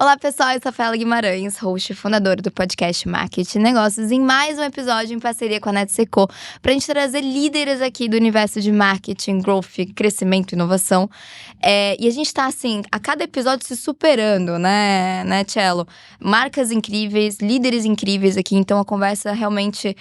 Olá pessoal, eu sou a Rafaela Guimarães, host e fundadora do podcast Marketing e Negócios, em mais um episódio em parceria com a NetSeco, pra gente trazer líderes aqui do universo de marketing, growth, crescimento e inovação. E a gente tá assim, a cada episódio se superando, né, Cello? Marcas incríveis, líderes incríveis aqui, então a conversa realmente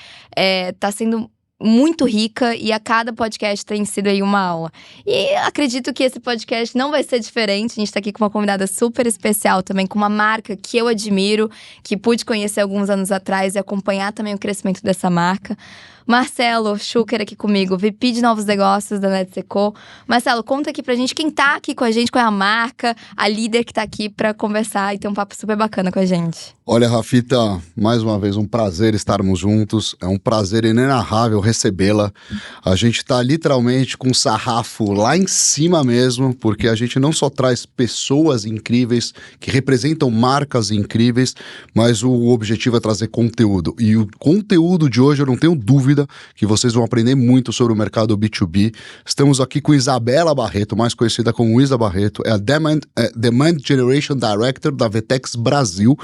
tá sendo muito rica e a cada podcast tem sido aí uma aula. E acredito que esse podcast não vai ser diferente. A gente tá aqui com uma convidada super especial também, com uma marca que eu admiro, que pude conhecer alguns anos atrás e acompanhar também o crescimento dessa marca. Marcelo Schucker aqui comigo, VP de Novos Negócios da NetSeco. Marcelo, conta aqui pra gente quem tá aqui com a gente, qual é a marca, a líder que tá aqui pra conversar e ter um papo super bacana com a gente. Olha, Rafita, mais uma vez um prazer estarmos juntos, é um prazer inenarrável recebê-la. A gente tá literalmente com o sarrafo lá em cima mesmo, porque a gente não só traz pessoas incríveis, que representam marcas incríveis, mas o objetivo é trazer conteúdo. E o conteúdo de hoje, eu não tenho dúvida que vocês vão aprender muito sobre o mercado B2B. Estamos aqui com Isabela Barreto, mais conhecida como Isa Barreto, é a Demand Generation Director da Vetex Brasil,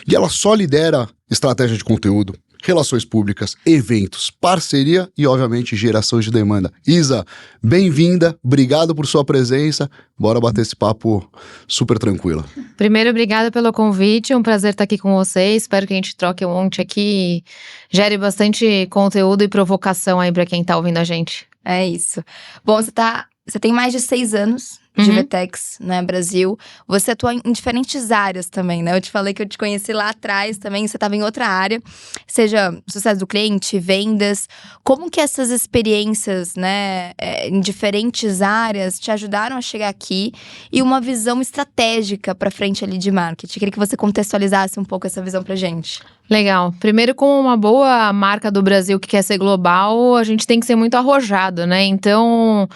e ela só lidera estratégia de conteúdo, relações públicas, eventos, parceria e, obviamente, geração de demanda. Isa, bem-vinda, obrigado por sua presença, bora bater esse papo super tranquilo. Primeiro, obrigada pelo convite, um prazer estar aqui com vocês, espero que a gente troque um monte aqui e gere bastante conteúdo e provocação aí para quem tá ouvindo a gente. É isso. Bom, você tem mais de 6 anos de Vetex, né, Brasil. Você atua em diferentes áreas também, né? Eu te falei que eu te conheci lá atrás também, você estava em outra área, seja sucesso do cliente, vendas. Como que essas experiências, né, em diferentes áreas te ajudaram a chegar aqui e uma visão estratégica para frente ali de marketing? Queria que você contextualizasse um pouco essa visão pra gente. Legal. Primeiro, como uma boa marca do Brasil que quer ser global, a gente tem que ser muito arrojado, né? Então,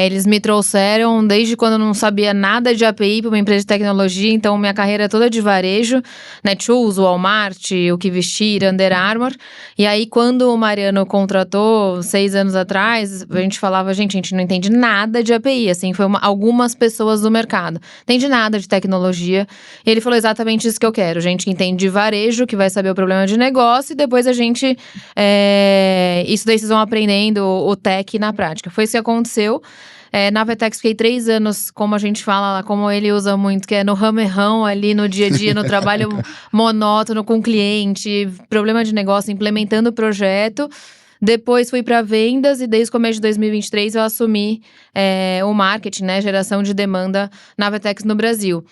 eles me trouxeram desde quando eu não sabia nada de API para uma empresa de tecnologia, então minha carreira é toda de varejo, Netshoes, Walmart, O Que Vestir, Under Armour. E aí, quando o Mariano contratou 6 anos atrás, a gente falava, gente, a gente não entende nada de API, assim, foi algumas pessoas do mercado. Entende nada de tecnologia. E ele falou exatamente isso que eu quero, gente que entende de varejo, que vai saber o problema de negócio, e depois a gente, isso daí vocês vão aprendendo o tech na prática. Foi isso que aconteceu. Na Vetex fiquei 3 anos, como a gente fala, como ele usa muito, que é no ramerrão ali no dia a dia, no trabalho monótono com o cliente, problema de negócio, implementando o projeto. Depois fui para vendas e desde o começo de 2023 eu assumi o marketing, né, geração de demanda na Vetex no Brasil.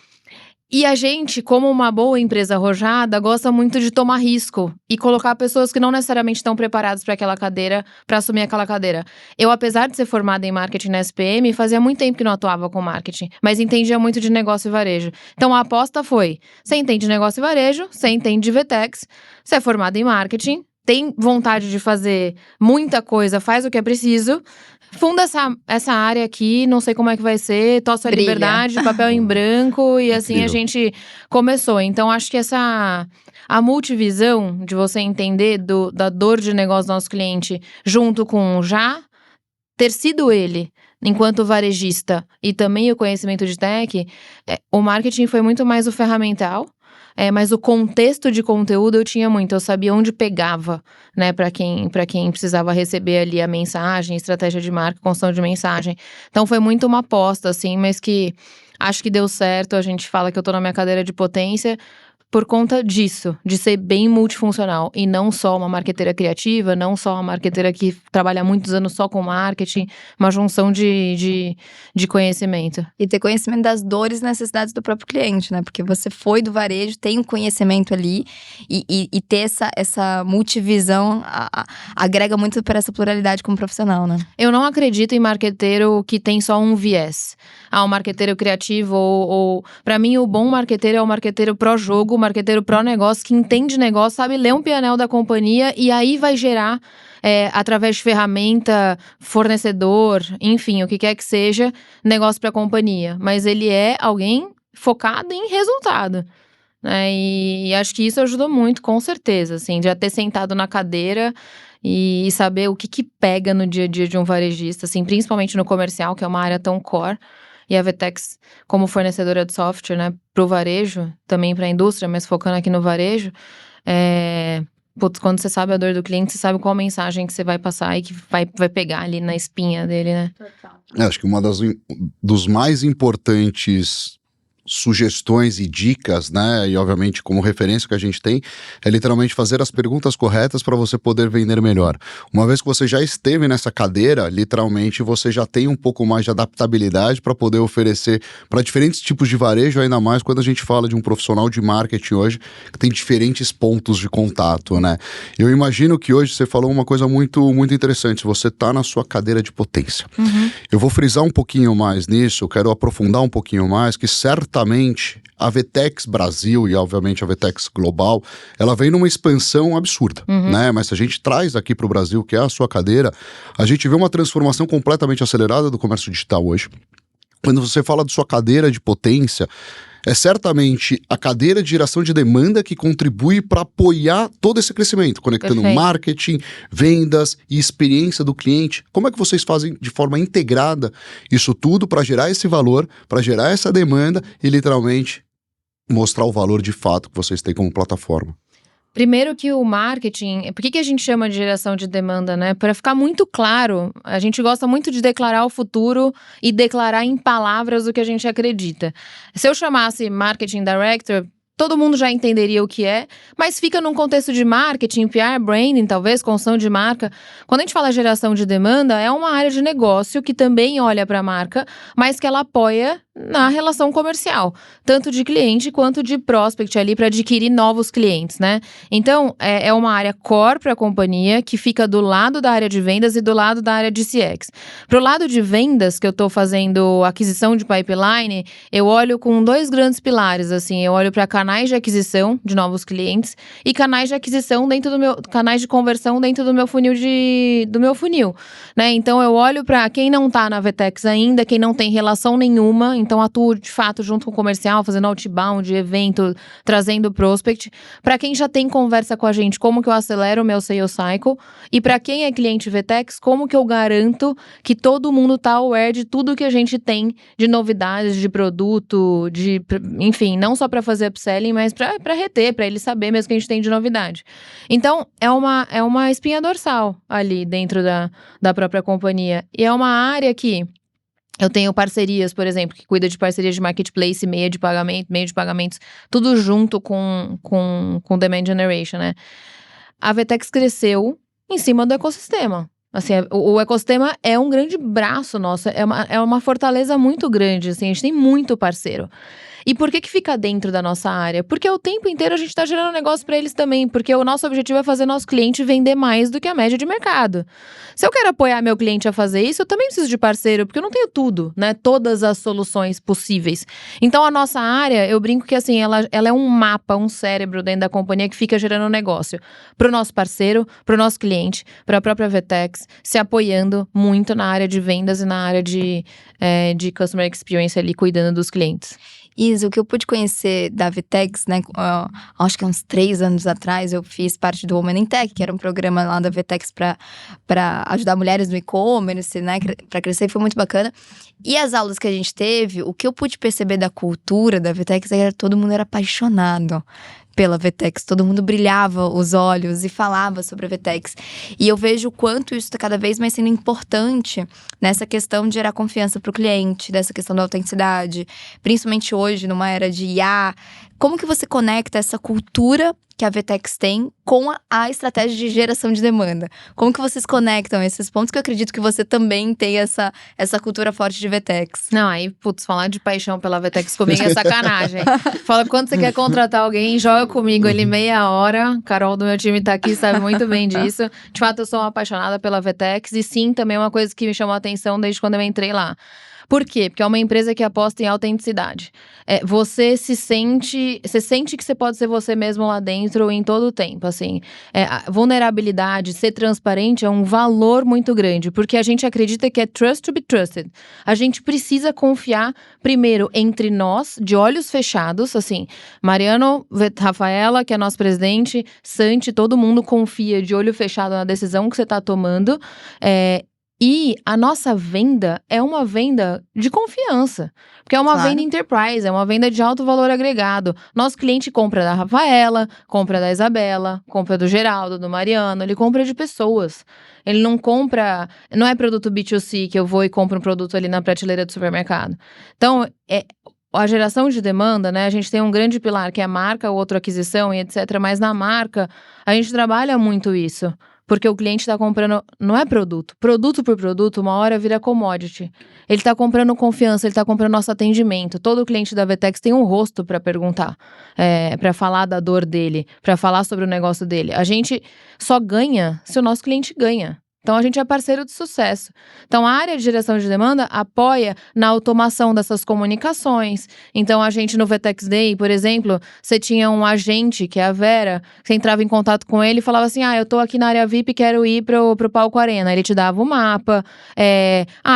E a gente, como uma boa empresa arrojada, gosta muito de tomar risco e colocar pessoas que não necessariamente estão preparadas para aquela cadeira, para assumir aquela cadeira. Eu, apesar de ser formada em marketing na SPM, fazia muito tempo que não atuava com marketing, mas entendia muito de negócio e varejo. Então a aposta foi, você entende de negócio e varejo, você entende de Vetex, você é formada em marketing, tem vontade de fazer muita coisa, faz o que é preciso, funda essa área aqui, não sei como é que vai ser, tosse a liberdade, papel em branco, e assim a gente começou. Então, acho que a multivisão de você entender da dor de negócio do nosso cliente, junto com já ter sido ele, enquanto varejista, e também o conhecimento de tech, o marketing foi muito mais o ferramental. Mas o contexto de conteúdo eu tinha muito, eu sabia onde pegava, né, para quem precisava receber ali a mensagem, estratégia de marca, construção de mensagem. Então foi muito uma aposta, assim, mas que acho que deu certo. A gente fala que eu tô na minha cadeira de potência por conta disso, de ser bem multifuncional e não só uma marqueteira criativa, não só uma marqueteira que trabalha muitos anos só com marketing, uma junção de conhecimento. E ter conhecimento das dores e necessidades do próprio cliente, né? Porque você foi do varejo, tem um conhecimento ali e ter essa multivisão agrega muito para essa pluralidade como profissional, né? Eu não acredito em marqueteiro que tem só um viés. O marqueteiro criativo ou para mim o bom marqueteiro é o marqueteiro pró-jogo, o marqueteiro pró-negócio, que entende negócio, sabe ler um PNL da companhia e aí vai gerar, através de ferramenta, fornecedor, enfim, o que quer que seja, negócio para a companhia. Mas ele é alguém focado em resultado, né? E acho que isso ajudou muito, com certeza, assim, de já ter sentado na cadeira e saber o que pega no dia a dia de um varejista, assim, principalmente no comercial, que é uma área tão core. E a VTEX, como fornecedora de software, né, pro varejo, também para a indústria, mas focando aqui no varejo, quando você sabe a dor do cliente, você sabe qual mensagem que você vai passar e que vai pegar ali na espinha dele, né? Acho que uma dos mais importantes sugestões e dicas, né, e obviamente como referência que a gente tem, é literalmente fazer as perguntas corretas para você poder vender melhor. Uma vez que você já esteve nessa cadeira, literalmente você já tem um pouco mais de adaptabilidade para poder oferecer para diferentes tipos de varejo, ainda mais quando a gente fala de um profissional de marketing hoje que tem diferentes pontos de contato, né? Eu imagino que hoje você falou uma coisa muito, muito interessante, você está na sua cadeira de potência. Eu vou frisar um pouquinho mais nisso, eu quero aprofundar um pouquinho mais, que certamente a VTEX Brasil e obviamente a VTEX Global, ela vem numa expansão absurda, né? Mas se a gente traz aqui para o Brasil, que é a sua cadeira, a gente vê uma transformação completamente acelerada do comércio digital hoje. Quando você fala de sua cadeira de potência, é certamente a cadeira de geração de demanda que contribui para apoiar todo esse crescimento, conectando marketing, vendas e experiência do cliente. Como é que vocês fazem de forma integrada isso tudo para gerar esse valor, para gerar essa demanda e literalmente mostrar o valor de fato que vocês têm como plataforma? Primeiro que o marketing, por que a gente chama de geração de demanda, né? Para ficar muito claro, a gente gosta muito de declarar o futuro e declarar em palavras o que a gente acredita. Se eu chamasse Marketing Director, todo mundo já entenderia o que é, mas fica num contexto de marketing, PR, branding, talvez, construção de marca. Quando a gente fala geração de demanda, é uma área de negócio que também olha para a marca, mas que ela apoia na relação comercial, tanto de cliente quanto de prospect ali para adquirir novos clientes, né? Então, é uma área core para a companhia que fica do lado da área de vendas e do lado da área de CX. Pro lado de vendas, que eu tô fazendo aquisição de pipeline, eu olho com 2 grandes pilares, assim, eu olho para canais de aquisição de novos clientes e canais de aquisição canais de conversão dentro do meu funil, né? Então, eu olho para quem não tá na VTEX ainda, quem não tem relação nenhuma. Então, atuo de fato junto com o comercial, fazendo outbound, evento, trazendo prospect. Para quem já tem conversa com a gente, como que eu acelero o meu sales cycle? E para quem é cliente VTEX, como que eu garanto que todo mundo tá aware de tudo que a gente tem de novidades, de produto, enfim, não só para fazer upselling, mas para reter, para ele saber mesmo que a gente tem de novidade. Então, é uma espinha dorsal ali dentro da própria companhia. E é uma área que eu tenho parcerias, por exemplo, que cuida de parcerias de marketplace, meio de pagamentos, tudo junto com demand generation, né? A VTEX cresceu em cima do ecossistema. Assim, o ecossistema é um grande braço nosso, é uma fortaleza muito grande, assim, a gente tem muito parceiro. E por que fica dentro da nossa área? Porque o tempo inteiro a gente está gerando negócio para eles também, porque o nosso objetivo é fazer nosso cliente vender mais do que a média de mercado. Se eu quero apoiar meu cliente a fazer isso, eu também preciso de parceiro, porque eu não tenho tudo, né? Todas as soluções possíveis. Então, a nossa área, eu brinco que assim, ela é um mapa, um cérebro dentro da companhia que fica gerando negócio para o nosso parceiro, para o nosso cliente, para a própria VTEX, se apoiando muito na área de vendas e na área de customer experience ali, cuidando dos clientes. Isa, o que eu pude conhecer da VTEX, né, acho que há uns 3 anos atrás, eu fiz parte do Women in Tech, que era um programa lá da VTEX para ajudar mulheres no e-commerce, né, para crescer, foi muito bacana. E as aulas que a gente teve, o que eu pude perceber da cultura da VTEX é que todo mundo era apaixonado pela VTEX, todo mundo brilhava os olhos e falava sobre a VTEX. E eu vejo o quanto isso está cada vez mais sendo importante nessa questão de gerar confiança para o cliente, dessa questão da autenticidade, principalmente hoje, numa era de IA. Como que você conecta essa cultura que a VTEX tem com a estratégia de geração de demanda? Como que vocês conectam esses pontos? Que eu acredito que você também tem essa cultura forte de VTEX. Não, aí, falar de paixão pela VTEX comigo é sacanagem. Fala, quando você quer contratar alguém, joga comigo ali meia hora. Carol do meu time tá aqui, sabe muito bem disso. De fato, eu sou uma apaixonada pela VTEX. E sim, também é uma coisa que me chamou a atenção desde quando eu entrei lá. Por quê? Porque é uma empresa que aposta em autenticidade. Você sente que você pode ser você mesmo lá dentro em todo o tempo, assim. A vulnerabilidade, ser transparente é um valor muito grande, porque a gente acredita que é trust to be trusted. A gente precisa confiar, primeiro, entre nós, de olhos fechados, assim. Mariano, Rafaela, que é nosso presidente, Santi, todo mundo confia de olho fechado na decisão que você está tomando. E a nossa venda é uma venda de confiança, porque é uma Claro. venda enterprise, é uma venda de alto valor agregado. Nosso cliente compra da Rafaela, compra da Isabela, compra do Geraldo, do Mariano, ele compra de pessoas. Ele não compra, não é produto B2C que eu vou e compro um produto ali na prateleira do supermercado. Então, a geração de demanda, né? A gente tem um grande pilar que é a marca, o outro aquisição e etc. Mas na marca, a gente trabalha muito isso. Porque o cliente está comprando, não é produto. Produto por produto, uma hora vira commodity. Ele está comprando confiança, ele está comprando nosso atendimento. Todo cliente da Vetex tem um rosto para perguntar, para falar da dor dele, para falar sobre o negócio dele. A gente só ganha se o nosso cliente ganha. Então, a gente é parceiro de sucesso. Então, a área de geração de demanda apoia na automação dessas comunicações. Então, a gente no Vetex Day, por exemplo, você tinha um agente, que é a Vera, você entrava em contato com ele e falava assim, eu tô aqui na área VIP, quero ir pro palco Arena. Ele te dava o mapa.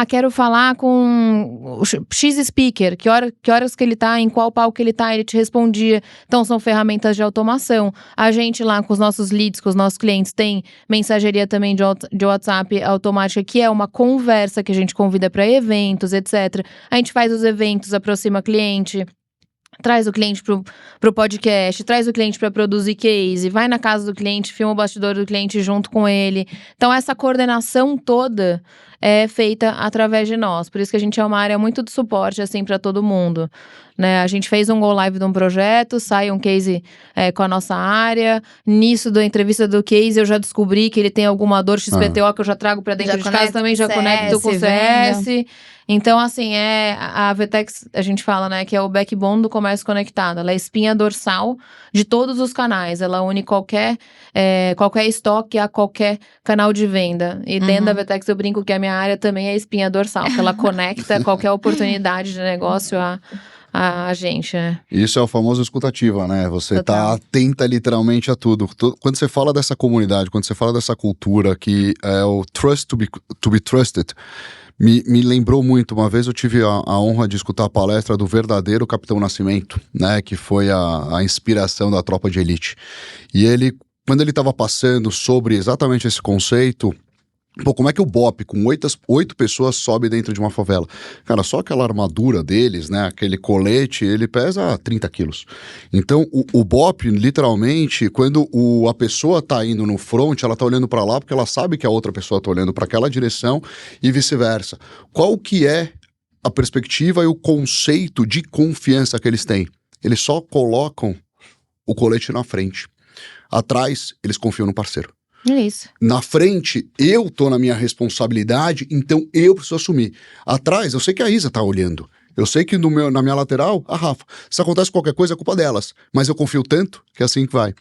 Quero falar com o X speaker, que horas que ele tá, em qual palco que ele tá, ele te respondia. Então, são ferramentas de automação. A gente lá com os nossos leads, com os nossos clientes, tem mensageria também de WhatsApp automática, que é uma conversa que a gente convida para eventos, etc. A gente faz os eventos, aproxima cliente, traz o cliente pro podcast, traz o cliente para produzir case, vai na casa do cliente, filma o bastidor do cliente junto com ele. Então, essa coordenação toda é feita através de nós. Por isso que a gente é uma área muito de suporte, assim, para todo mundo. Né? A gente fez um go live de um projeto, sai um case com a nossa área. Nisso da entrevista do case, eu já descobri que ele tem alguma dor XPTO que eu já trago para dentro de casa também, já conecto com o CS. Então, assim, a Vetex, a gente fala, né, que é o backbone do comércio conectado. Ela é a espinha dorsal de todos os canais. Ela une qualquer estoque a qualquer canal de venda. E dentro da Vetex eu brinco que a minha área também é a espinha dorsal, porque ela conecta qualquer oportunidade de negócio a gente, né? Isso é o famoso escutativa, né? Você Total. tá atenta literalmente a tudo. Quando você fala dessa comunidade, quando você fala dessa cultura que é o trust to be trusted, me lembrou muito. Uma vez eu tive a honra de escutar a palestra do verdadeiro Capitão Nascimento, né? Que foi a inspiração da tropa de elite. E ele, quando ele estava passando sobre exatamente esse conceito, como é que o BOPE, com 8 pessoas, sobe dentro de uma favela? Cara, só aquela armadura deles, né? Aquele colete, ele pesa 30 quilos. Então, o BOPE, literalmente, quando a pessoa tá indo no front, ela tá olhando para lá porque ela sabe que a outra pessoa tá olhando para aquela direção e vice-versa. Qual que é a perspectiva e o conceito de confiança que eles têm? Eles só colocam o colete na frente. Atrás, eles confiam no parceiro. É isso. Na frente, eu tô na minha responsabilidade, então eu preciso assumir. Atrás, eu sei que a Isa tá olhando. Eu sei que na minha lateral, a Rafa. Se acontece qualquer coisa, é culpa delas. Mas eu confio tanto que é assim que vai.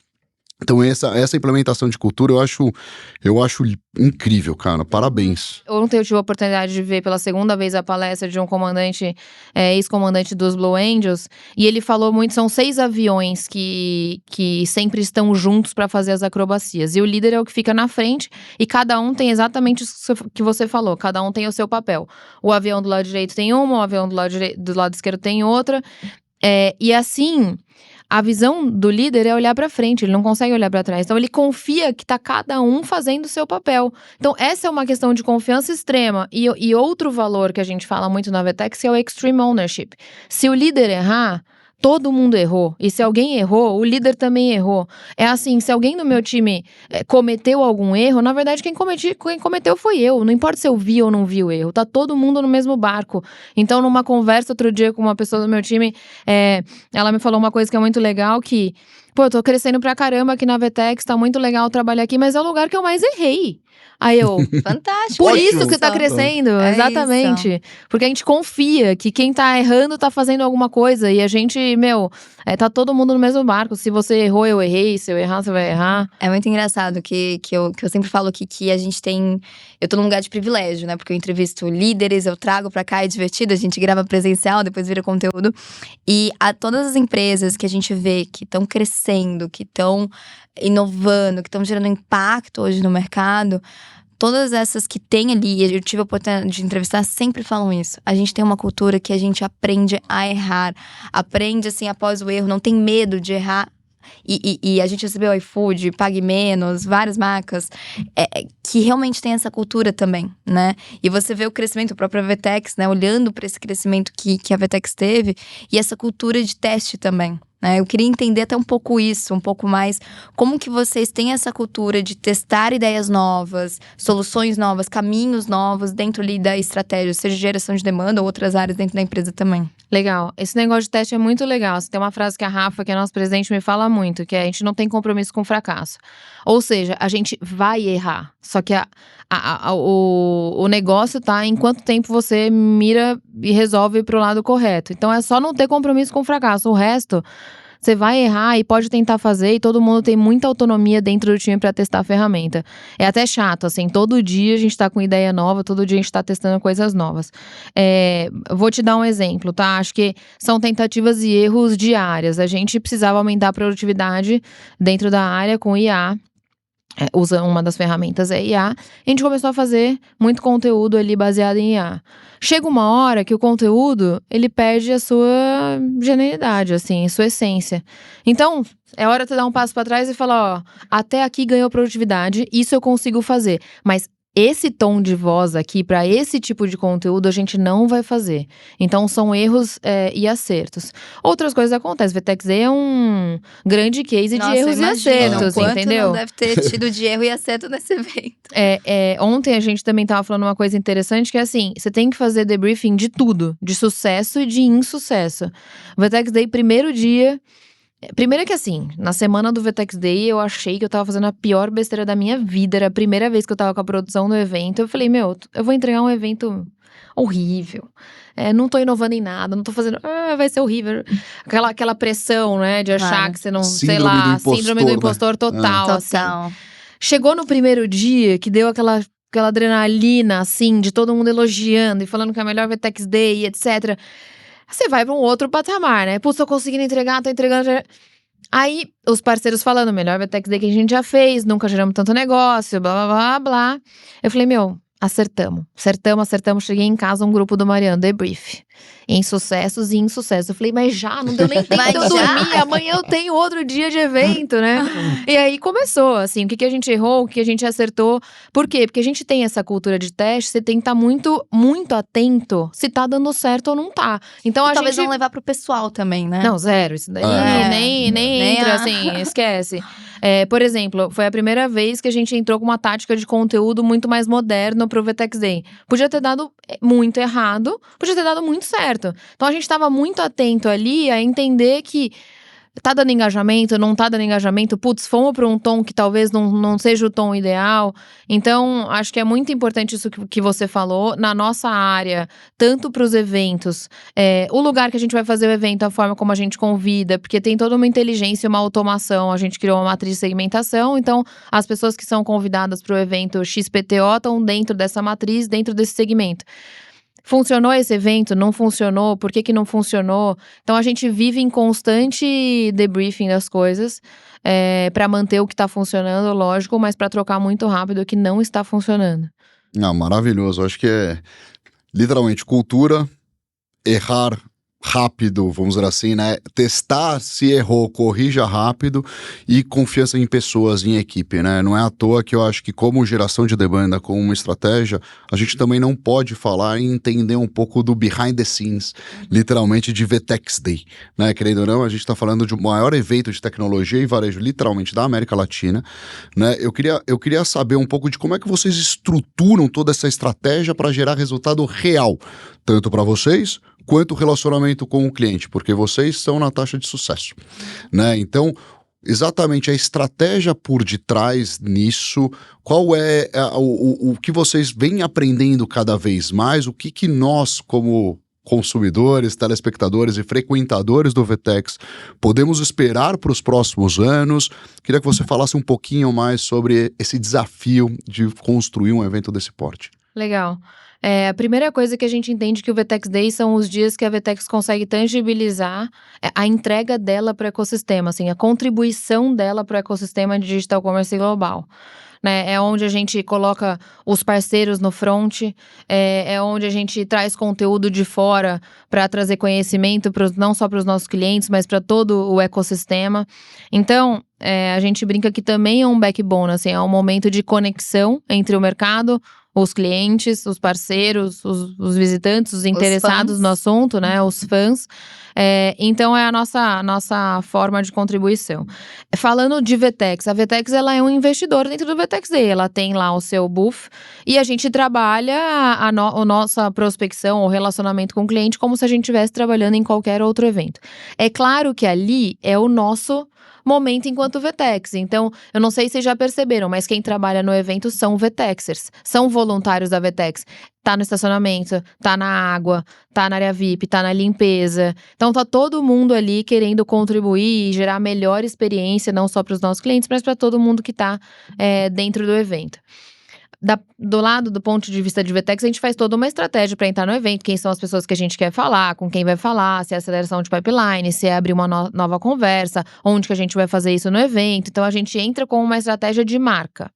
Então essa implementação de cultura eu acho incrível, cara. Parabéns. Ontem eu tive a oportunidade de ver pela segunda vez a palestra de um comandante, ex-comandante dos Blue Angels, e ele falou muito, são 6 aviões que sempre estão juntos para fazer as acrobacias, e o líder é o que fica na frente, e cada um tem exatamente isso que você falou, cada um tem o seu papel. O avião do lado direito tem uma, o avião do lado esquerdo tem outra, e assim... A visão do líder é olhar para frente, ele não consegue olhar para trás. Então, ele confia que tá cada um fazendo o seu papel. Então, essa é uma questão de confiança extrema. E outro valor que a gente fala muito na Vetex é o extreme ownership. Se o líder errar, todo mundo errou. E se alguém errou, o líder também errou. É assim, se alguém no meu time cometeu algum erro, na verdade quem cometeu foi eu. Não importa se eu vi ou não vi o erro. Tá todo mundo no mesmo barco. Então, numa conversa outro dia com uma pessoa do meu time, ela me falou uma coisa que é muito legal, que... Pô, eu tô crescendo pra caramba aqui na Vetex, tá muito legal trabalhar aqui, mas é o lugar que eu mais errei. Aí eu... Fantástico. Por Ótimo. isso que você tá crescendo, exatamente. Isso. Porque a gente confia que quem tá errando tá fazendo alguma coisa. E a gente, tá todo mundo no mesmo barco. Se você errou, eu errei. Se eu errar, você vai errar. É muito engraçado que eu sempre falo que a gente tem... Eu tô num lugar de privilégio, né? Porque eu entrevisto líderes, eu trago pra cá, é divertido. A gente grava presencial, depois vira conteúdo. E todas as empresas que a gente vê que estão crescendo, que estão inovando, que estão gerando impacto hoje no mercado... Todas essas que tem ali, eu tive a oportunidade de entrevistar, sempre falam isso. A gente tem uma cultura que a gente aprende a errar. Aprende, assim, após o erro, não tem medo de errar. E a gente recebeu iFood, Pague Menos, várias marcas que realmente tem essa cultura também, né? E você vê o crescimento, a própria VTEX, né? Olhando para esse crescimento que a VTEX teve, e essa cultura de teste também, né? Eu queria entender até um pouco isso, um pouco mais, como que vocês têm essa cultura de testar ideias novas, soluções novas, caminhos novos dentro ali da estratégia, seja geração de demanda ou outras áreas dentro da empresa também. Legal. Esse negócio de teste é muito legal. Tem uma frase que a Rafa, que é nosso presidente, me fala muito, que é: a gente não tem compromisso com fracasso. Ou seja, a gente vai errar. Só que o negócio tá em quanto tempo você mira e resolve pro lado correto. Então é só não ter compromisso com fracasso. O resto, você vai errar e pode tentar fazer, e todo mundo tem muita autonomia dentro do time para testar a ferramenta. É até chato, assim, todo dia a gente tá com ideia nova, todo dia a gente tá testando coisas novas. Vou te dar um exemplo, tá? Acho que são tentativas e erros diárias. A gente precisava aumentar a produtividade dentro da área com IA. Usa uma das ferramentas IA, a gente começou a fazer muito conteúdo ali baseado em IA. Chega uma hora que o conteúdo, ele perde a sua genuinidade, assim, sua essência. Então, é hora de você dar um passo para trás e falar, ó, até aqui ganhou produtividade, isso eu consigo fazer, mas esse tom de voz aqui, para esse tipo de conteúdo, a gente não vai fazer. Então, são erros e acertos. Outras coisas acontecem. VTEX é um grande case de erros e acertos, entendeu? Não deve ter tido de erro e acerto nesse evento. Ontem a gente também tava falando uma coisa interessante, que é assim, você tem que fazer debriefing de tudo, de sucesso e de insucesso. VTEX Day, primeiro dia. Primeiro que assim, na semana do VTEX Day, eu achei que eu tava fazendo a pior besteira da minha vida. Era a primeira vez que eu tava com a produção do evento. Eu falei, eu vou entregar um evento horrível. Não tô inovando em nada, não tô fazendo… vai ser horrível. Aquela pressão, né, de achar que você não… síndrome do impostor total, assim. Chegou no primeiro dia, que deu aquela adrenalina, assim, de todo mundo elogiando e falando que é a melhor VTEX Day, etc. Você vai pra um outro patamar, né? Putz, tô conseguindo entregar, tô entregando… Aí, os parceiros falando, melhor VTEX Day que a gente já fez, nunca geramos tanto negócio, blá, blá, blá, blá. Eu falei, acertamos. Cheguei em casa, um grupo do Mariano, debrief. Em sucessos e insucessos. Eu falei, mas já, não deu nem tempo de eu dormir. Amanhã eu tenho outro dia de evento, né? E aí começou, assim, o que a gente errou, o que a gente acertou. Por quê? Porque a gente tem essa cultura de teste, você tem que estar muito, muito atento se tá dando certo ou não tá. Então a talvez gente… não levar pro pessoal também, né? Não, zero. Isso daí nem entra, assim, esquece. Por exemplo, foi a primeira vez que a gente entrou com uma tática de conteúdo muito mais moderno pro VTEX Day. Podia ter dado muito errado, podia ter dado muito certo. Então a gente estava muito atento ali a entender que tá dando engajamento, não tá dando engajamento, putz, fomos para um tom que talvez não seja o tom ideal. Então, acho que é muito importante isso que você falou, na nossa área, tanto para os eventos, o lugar que a gente vai fazer o evento, a forma como a gente convida, porque tem toda uma inteligência e uma automação, a gente criou uma matriz de segmentação, então as pessoas que são convidadas para o evento XPTO estão dentro dessa matriz, dentro desse segmento. Funcionou esse evento? Não funcionou? Por que não funcionou? Então, a gente vive em constante debriefing das coisas para manter o que tá funcionando, lógico, mas para trocar muito rápido o que não está funcionando. Maravilhoso. Acho que é literalmente cultura, errar rápido, vamos dizer assim, né? Testar, se errou, corrija rápido e confiança em pessoas, em equipe, né? Não é à toa que eu acho que como geração de demanda, como uma estratégia, a gente também não pode falar e entender um pouco do behind the scenes, literalmente de VTEX Day, né? Querendo ou não, a gente está falando de um maior evento de tecnologia e varejo, literalmente, da América Latina, né? Eu queria saber um pouco de como é que vocês estruturam toda essa estratégia para gerar resultado real, tanto para vocês quanto o relacionamento com o cliente, porque vocês estão na taxa de sucesso, né? Então, exatamente a estratégia por detrás nisso, qual é o que vocês vêm aprendendo cada vez mais, o que nós, como consumidores, telespectadores e frequentadores do VTEX podemos esperar para os próximos anos. Queria que você falasse um pouquinho mais sobre esse desafio de construir um evento desse porte. Legal. A primeira coisa que a gente entende que o VTEX Day são os dias que a VTEX consegue tangibilizar a entrega dela para o ecossistema, assim, a contribuição dela para o ecossistema de digital commerce global. né? É onde a gente coloca os parceiros no front, é onde a gente traz conteúdo de fora para trazer conhecimento não só para os nossos clientes, mas para todo o ecossistema. Então, a gente brinca que também é um backbone, assim, é um momento de conexão entre o mercado, os clientes, os parceiros, os visitantes, os interessados no assunto, né? Os fãs. Então, é a nossa forma de contribuição. Falando de VTEX, a VTEX ela é um investidor dentro do VTEX Day. Ela tem lá o seu booth e a gente trabalha a nossa prospecção, o relacionamento com o cliente como se a gente estivesse trabalhando em qualquer outro evento. É claro que ali é o nosso momento enquanto VTEX. Então, eu não sei se vocês já perceberam, mas quem trabalha no evento são VTEXers, são voluntários da VTEX. Tá no estacionamento, tá na água, tá na área VIP, tá na limpeza. Então, tá todo mundo ali querendo contribuir e gerar a melhor experiência, não só para os nossos clientes, mas para todo mundo que tá dentro do evento. Do lado do ponto de vista de VTEX, a gente faz toda uma estratégia para entrar no evento, quem são as pessoas que a gente quer falar, com quem vai falar, se é aceleração de pipeline, se é abrir uma nova conversa, onde que a gente vai fazer isso no evento. Então, a gente entra com uma estratégia de marca.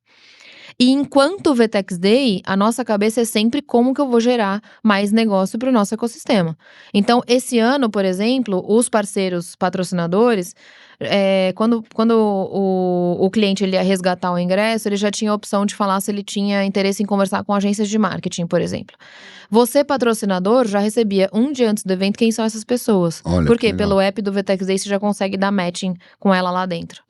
E enquanto o VTEX Day, a nossa cabeça é sempre como que eu vou gerar mais negócio para o nosso ecossistema. Então, esse ano, por exemplo, os parceiros patrocinadores, quando o cliente ele ia resgatar o ingresso, ele já tinha a opção de falar se ele tinha interesse em conversar com agências de marketing, por exemplo. Você, patrocinador, já recebia um dia antes do evento quem são essas pessoas. Olha, Por quê? que legal. Pelo app do VTEX Day você já consegue dar matching com ela lá dentro.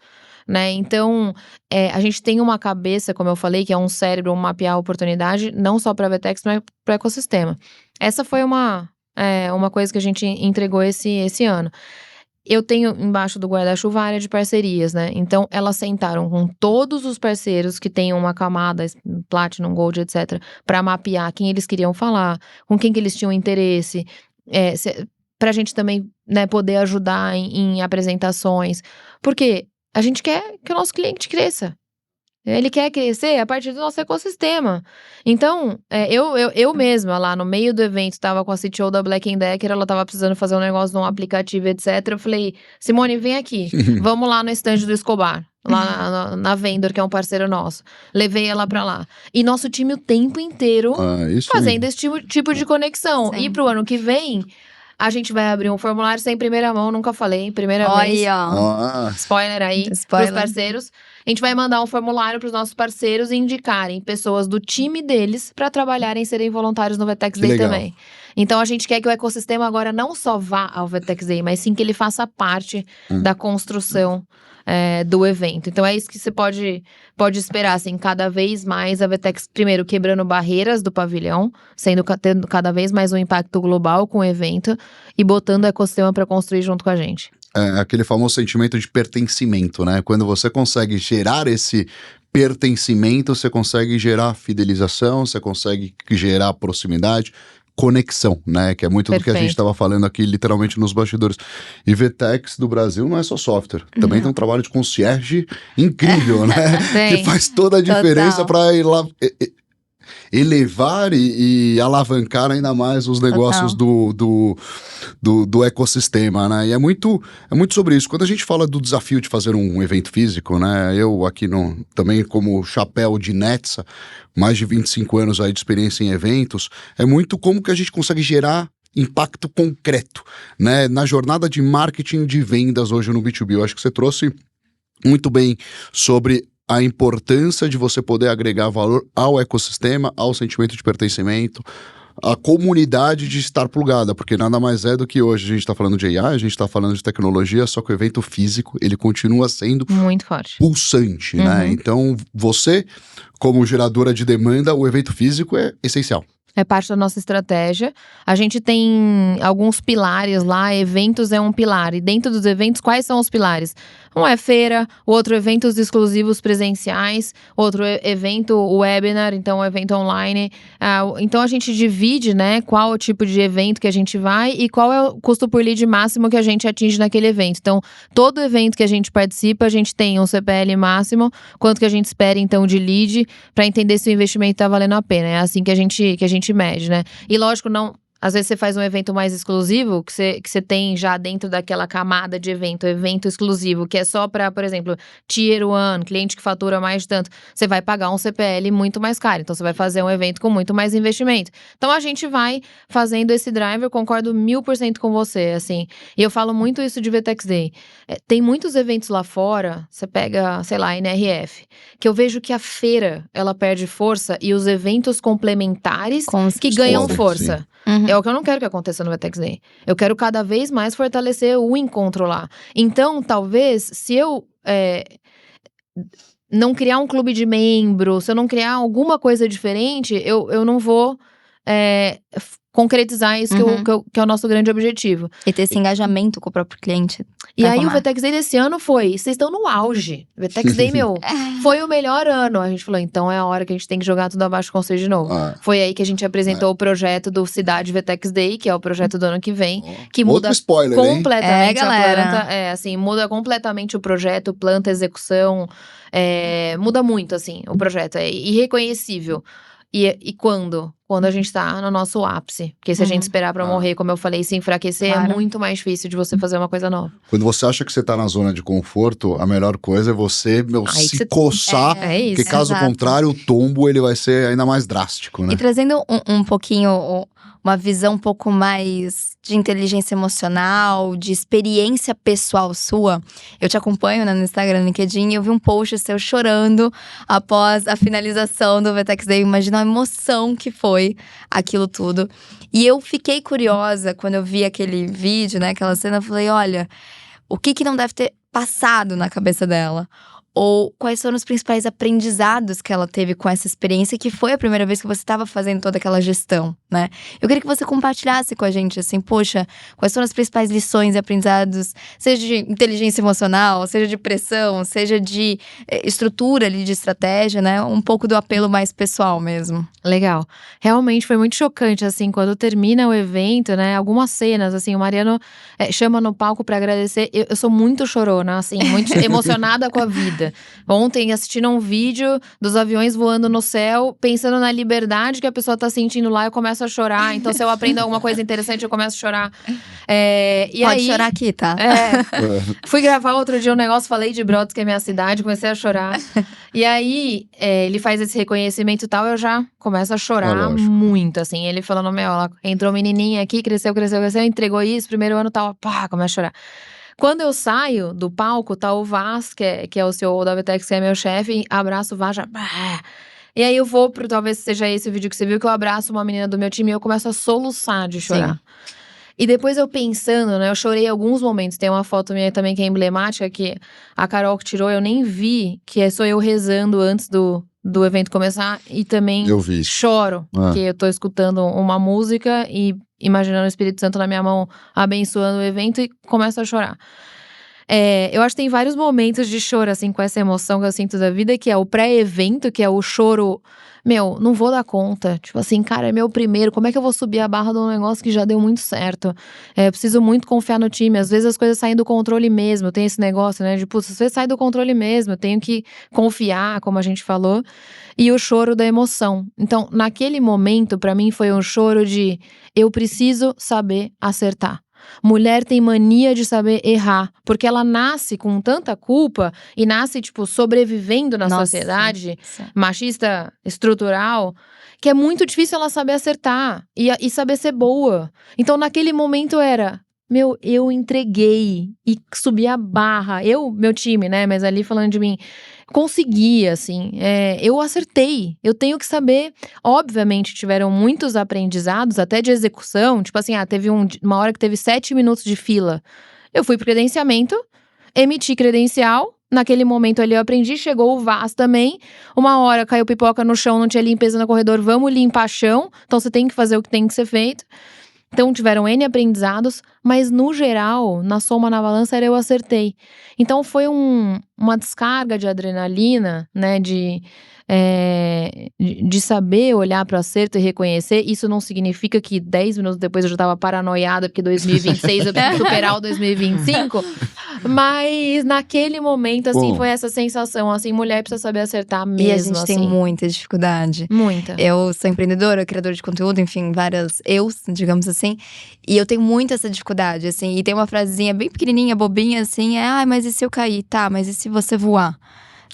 Né? Então, a gente tem uma cabeça, como eu falei, que é um cérebro, mapear a oportunidade, não só para a VTEX, mas para o ecossistema. Essa foi uma coisa que a gente entregou esse ano. Eu tenho embaixo do guarda-chuva a área de parcerias, né? Então, elas sentaram com todos os parceiros que têm uma camada, Platinum, Gold, etc., para mapear quem eles queriam falar, com quem que eles tinham interesse, para a gente também, né, poder ajudar em apresentações. Porque a gente quer que o nosso cliente cresça. Ele quer crescer a partir do nosso ecossistema. Então, eu mesma, lá no meio do evento, estava com a CTO da Black & Decker, ela estava precisando fazer um negócio num aplicativo, etc. Eu falei, Simone, vem aqui, vamos lá no stand do Escobar, lá na Vendor, que é um parceiro nosso. Levei ela pra lá. E nosso time o tempo inteiro fazendo esse tipo de conexão. Sim. E pro ano que vem, a gente vai abrir um formulário sem primeira mão, nunca falei, primeira vez. Olha, Spoiler aí, pros parceiros. A gente vai mandar um formulário pros nossos parceiros e indicarem pessoas do time deles para trabalharem e serem voluntários no VTEX Day também. Então, a gente quer que o ecossistema agora não só vá ao VTEX Day, mas sim que ele faça parte da construção do evento. Então, é isso que você pode esperar, assim, cada vez mais a VTEX, primeiro, quebrando barreiras do pavilhão, tendo cada vez mais um impacto global com o evento e botando o ecossistema para construir junto com a gente. Aquele famoso sentimento de pertencimento, né? Quando você consegue gerar esse pertencimento, você consegue gerar fidelização, você consegue gerar proximidade, conexão, né? Que é muito do que a gente estava falando aqui, literalmente, nos bastidores. E VTEX do Brasil não é só software. Também tem um trabalho de concierge incrível, né? Que faz toda a diferença para ir lá elevar e alavancar ainda mais os negócios do ecossistema, né? E é muito sobre isso. Quando a gente fala do desafio de fazer um evento físico, né? Eu aqui também como chapéu de Netsa, mais de 25 anos aí de experiência em eventos, é muito como que a gente consegue gerar impacto concreto, né? Na jornada de marketing de vendas hoje no B2B. Eu acho que você trouxe muito bem sobre a importância de você poder agregar valor ao ecossistema, ao sentimento de pertencimento, à comunidade de estar plugada, porque nada mais é do que hoje a gente está falando de AI, a gente está falando de tecnologia, só que o evento físico, ele continua sendo muito forte, pulsante, né? Então, você, como geradora de demanda, o evento físico é essencial. É parte da nossa estratégia. A gente tem alguns pilares lá, eventos é um pilar. E dentro dos eventos, quais são os pilares? Um é feira, o outro eventos exclusivos presenciais, outro evento webinar, então um evento online. Então a gente divide, né, qual o tipo de evento que a gente vai e qual é o custo por lead máximo que a gente atinge naquele evento. Então, todo evento que a gente participa, a gente tem um CPL máximo, quanto que a gente espera então de lead, para entender se o investimento está valendo a pena. É assim que a gente mede, né? E lógico, não Às vezes você faz um evento mais exclusivo, que você tem já dentro daquela camada de evento exclusivo, que é só para, por exemplo, Tier 1, cliente que fatura mais de tanto. Você vai pagar um CPL muito mais caro. Então, você vai fazer um evento com muito mais investimento. Então, a gente vai fazendo esse drive, eu concordo 1000% com você, assim. E eu falo muito isso de VTEX Day. Tem muitos eventos lá fora, você pega, sei lá, NRF, que eu vejo que a feira, ela perde força e os eventos complementares que ganham força. Uhum. É o que eu não quero que aconteça no VTEX Day. Eu quero cada vez mais fortalecer o encontro lá. Então, talvez, se eu não criar um clube de membro, se eu não criar alguma coisa diferente, eu não vou concretizar isso que é o nosso grande objetivo. E ter esse engajamento com o próprio cliente. E aí, o VTEX Day desse ano vocês estão no auge. O VTEX Day, foi o melhor ano. A gente falou, então é a hora que a gente tem que jogar tudo abaixo com vocês de novo. Foi aí que a gente apresentou o projeto do Cidade VTEX Day, que é o projeto do ano que vem, que muda spoiler, completamente a galera. planta. Assim, muda completamente o projeto, planta, execução. Muda muito, assim, o projeto. É irreconhecível. E quando? Quando a gente tá no nosso ápice. Porque se a gente esperar pra morrer, como eu falei, se enfraquecer, é muito mais difícil de você fazer uma coisa nova. Quando você acha que você tá na zona de conforto, a melhor coisa é você, se coçar. Isso. Porque caso contrário, o tombo ele vai ser ainda mais drástico, né? E trazendo um pouquinho, uma visão um pouco mais de inteligência emocional, de experiência pessoal sua. Eu te acompanho, né, no Instagram, no LinkedIn, e eu vi um post seu chorando após a finalização do VTEX Day. Imagina a emoção que foi aquilo tudo. E eu fiquei curiosa quando eu vi aquele vídeo, né, aquela cena, eu falei, olha, o que não deve ter passado na cabeça dela? Ou quais foram os principais aprendizados que ela teve com essa experiência, que foi a primeira vez que você estava fazendo toda aquela gestão, né? Eu queria que você compartilhasse com a gente, assim, poxa, quais foram as principais lições e aprendizados, seja de inteligência emocional, seja de pressão, seja de estrutura ali, de estratégia, né? Um pouco do apelo mais pessoal mesmo. Legal. Realmente foi muito chocante, assim, quando termina o evento, né? Algumas cenas, assim, o Mariano chama no palco pra agradecer. Eu sou muito chorona, assim, muito emocionada com a vida. Ontem, assistindo um vídeo dos aviões voando no céu, pensando na liberdade que a pessoa tá sentindo lá, eu começo a chorar. Então, se eu aprendo alguma coisa interessante, eu começo a chorar. Pode chorar aqui, tá? Fui gravar outro dia um negócio, falei de Brotas, que é minha cidade, comecei a chorar. E aí, ele faz esse reconhecimento e tal, eu já começo a chorar muito, assim. Ele falando, ela entrou menininha aqui, cresceu, entregou isso, primeiro ano tal, começa a chorar. Quando eu saio do palco, tá o Vaz, que é o CEO da VTEX, que é meu chefe, abraço o Vaz, já... E aí eu vou talvez seja esse o vídeo que você viu, que eu abraço uma menina do meu time e eu começo a soluçar de chorar. Sim. E depois eu pensando, né, eu chorei em alguns momentos. Tem uma foto minha também que é emblemática, que a Carol que tirou, eu nem vi, que sou eu rezando antes do evento começar. E também choro, porque eu tô escutando uma música e imaginando o Espírito Santo na minha mão, abençoando o evento e começo a chorar. Eu acho que tem vários momentos de choro, assim, com essa emoção que eu sinto da vida, que é o pré-evento, que é o choro, não vou dar conta. Tipo assim, cara, é meu primeiro, como é que eu vou subir a barra de um negócio que já deu muito certo? Eu preciso muito confiar no time, às vezes as coisas saem do controle mesmo, tem esse negócio, né, de, putz, às vezes sai do controle mesmo, eu tenho que confiar, como a gente falou, e o choro da emoção. Então, naquele momento, pra mim, foi um choro de, eu preciso saber acertar. Mulher tem mania de saber errar, porque ela nasce com tanta culpa e nasce, tipo, sobrevivendo na sociedade machista estrutural, que é muito difícil ela saber acertar e saber ser boa. Então, naquele momento era, eu entreguei e subi a barra. Meu time, né, mas ali falando de mim, consegui, assim, eu acertei, eu tenho que saber, obviamente tiveram muitos aprendizados, até de execução, tipo assim, teve uma hora que teve 7 minutos de fila, eu fui pro credenciamento, emiti credencial, naquele momento ali eu aprendi, chegou o Vaz também, uma hora caiu pipoca no chão, não tinha limpeza no corredor, vamos limpar chão, então você tem que fazer o que tem que ser feito. Então, tiveram N aprendizados, mas no geral, na soma na balança, eu acertei. Então, foi uma descarga de adrenalina, né, de saber olhar para o acerto e reconhecer. Isso não significa que 10 minutos depois eu já estava paranoiada, porque 2026 eu tenho que superar o 2025. Mas naquele momento, assim, Bom. foi essa sensação, assim, mulher precisa saber acertar mesmo, E a gente assim. tem muita dificuldade. Muita. Eu sou empreendedora, criadora de conteúdo, enfim, várias eus, digamos assim. E eu tenho muito essa dificuldade, assim. E tem uma frasezinha bem pequenininha, bobinha, assim. Mas e se eu cair? Tá, mas e se você voar?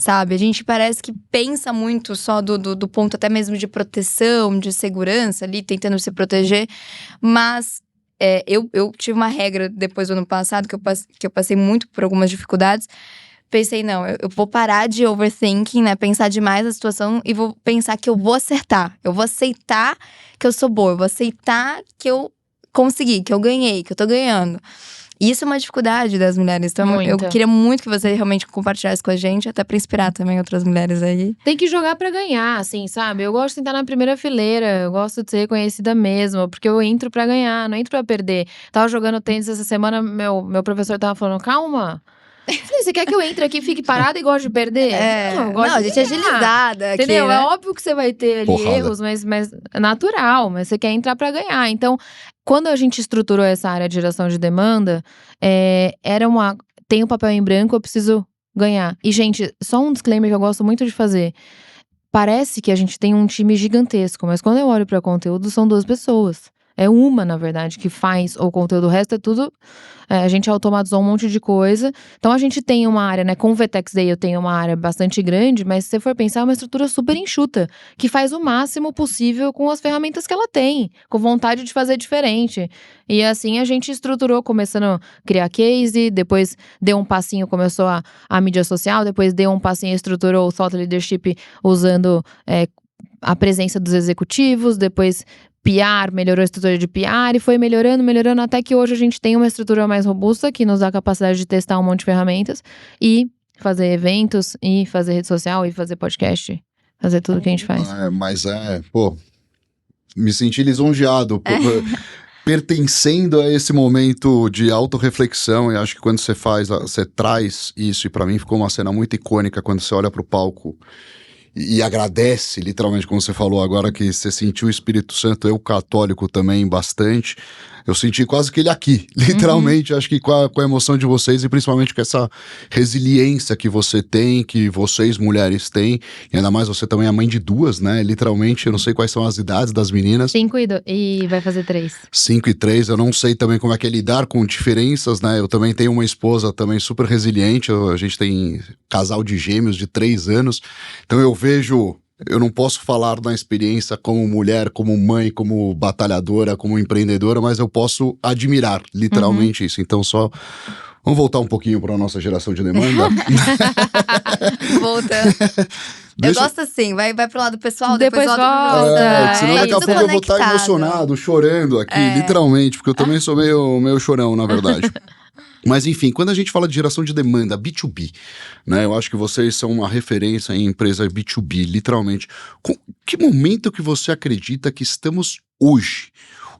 Sabe? A gente parece que pensa muito só do ponto até mesmo de proteção, de segurança ali, tentando se proteger. Mas eu tive uma regra depois do ano passado, que eu passei muito por algumas dificuldades. Pensei, não, eu vou parar de overthinking, né? Pensar demais a situação e vou pensar que eu vou acertar. Eu vou aceitar que eu sou boa, eu vou aceitar que eu consegui, que eu ganhei, que eu tô ganhando. E isso é uma dificuldade das mulheres. Então, eu Muita. queria muito que você realmente compartilhasse com a gente, até pra inspirar também outras mulheres aí. Tem que jogar pra ganhar, assim, sabe? Eu gosto de sentar na primeira fileira, eu gosto de ser reconhecida mesmo, porque eu entro pra ganhar, não entro pra perder. Tava jogando tênis essa semana, meu professor tava falando, calma. Eu falei, você quer que eu entre aqui e fique parada e goste de perder? Eu gosto a de gente é ganhar. agilizada aqui, Entendeu? né? É óbvio que você vai ter ali Porrada. erros, mas é natural, mas você quer entrar pra ganhar. Então, quando a gente estruturou essa área de geração de demanda, tem um papel em branco, eu preciso ganhar. E, gente, só um disclaimer que eu gosto muito de fazer. Parece que a gente tem um time gigantesco, mas quando eu olho pra conteúdo, são 2 pessoas. É uma, na verdade, que faz o conteúdo. O resto é tudo… a gente automatizou um monte de coisa. Então, a gente tem uma área, né? Com o Vetex Day, eu tenho uma área bastante grande. Mas se você for pensar, é uma estrutura super enxuta. Que faz o máximo possível com as ferramentas que ela tem. Com vontade de fazer diferente. E assim, a gente estruturou, começando a criar case. Depois, deu um passinho, começou a mídia social. Depois, deu um passinho, estruturou o Thought Leadership usando a presença dos executivos. Depois… PR, melhorou a estrutura de PR e foi melhorando, até que hoje a gente tem uma estrutura mais robusta que nos dá a capacidade de testar um monte de ferramentas e fazer eventos, e fazer rede social, e fazer podcast, fazer tudo que a gente faz. Me senti lisonjeado pertencendo a esse momento de autorreflexão, e acho que quando você traz isso, e pra mim ficou uma cena muito icônica quando você olha pro palco e agradece, literalmente, como você falou agora, que você sentiu o Espírito Santo, eu católico também, bastante. Eu senti quase que ele aqui, literalmente, acho que com a emoção de vocês e principalmente com essa resiliência que você tem, que vocês mulheres têm, e ainda mais você também é mãe de 2, né? Literalmente, eu não sei quais são as idades das meninas. 5 e vai fazer 3. 5 e 3, eu não sei também como é que é lidar com diferenças, né? Eu também tenho uma esposa também super resiliente, a gente tem casal de gêmeos de 3 anos, então eu não posso falar da experiência como mulher, como mãe, como batalhadora, como empreendedora, mas eu posso admirar literalmente isso. Então vamos voltar um pouquinho para a nossa geração de demanda. Voltando. Eu gosto assim, vai pro lado pessoal, depois Depois volta pro volta. nosso. Senão É daqui a isso. pouco eu vou estar Conectado. emocionado, chorando aqui, literalmente, porque eu também sou meio chorão, na verdade. Mas enfim, quando a gente fala de geração de demanda, B2B, né? Eu acho que vocês são uma referência em empresa B2B, literalmente. Que momento que você acredita que estamos hoje?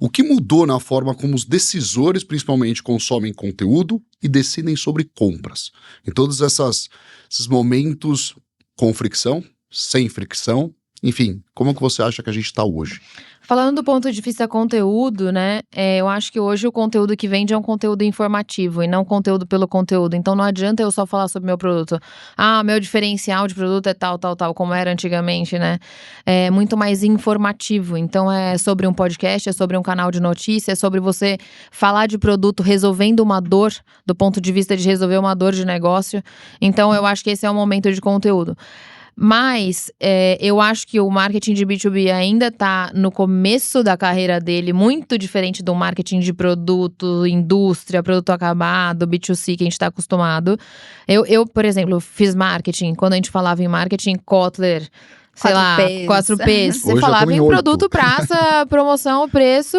O que mudou na forma como os decisores, principalmente, consomem conteúdo e decidem sobre compras? Em todos esses momentos com fricção, sem fricção, enfim, como que você acha que a gente está hoje? Falando do ponto de vista conteúdo, né, eu acho que hoje o conteúdo que vende é um conteúdo informativo e não conteúdo pelo conteúdo. Então não adianta eu só falar sobre meu produto. Meu diferencial de produto é tal, como era antigamente, né? É muito mais informativo. Então é sobre um podcast, é sobre um canal de notícias, é sobre você falar de produto resolvendo uma dor, do ponto de vista de resolver uma dor de negócio. Então eu acho que esse é o momento de conteúdo. Mas eu acho que o marketing de B2B ainda está no começo da carreira dele, muito diferente do marketing de produto, indústria, produto acabado, B2C que a gente está acostumado. Eu, por exemplo, fiz marketing, quando a gente falava em marketing, Kotler, sei lá, 4Ps. Você Hoje falava em 8. produto, praça, promoção, preço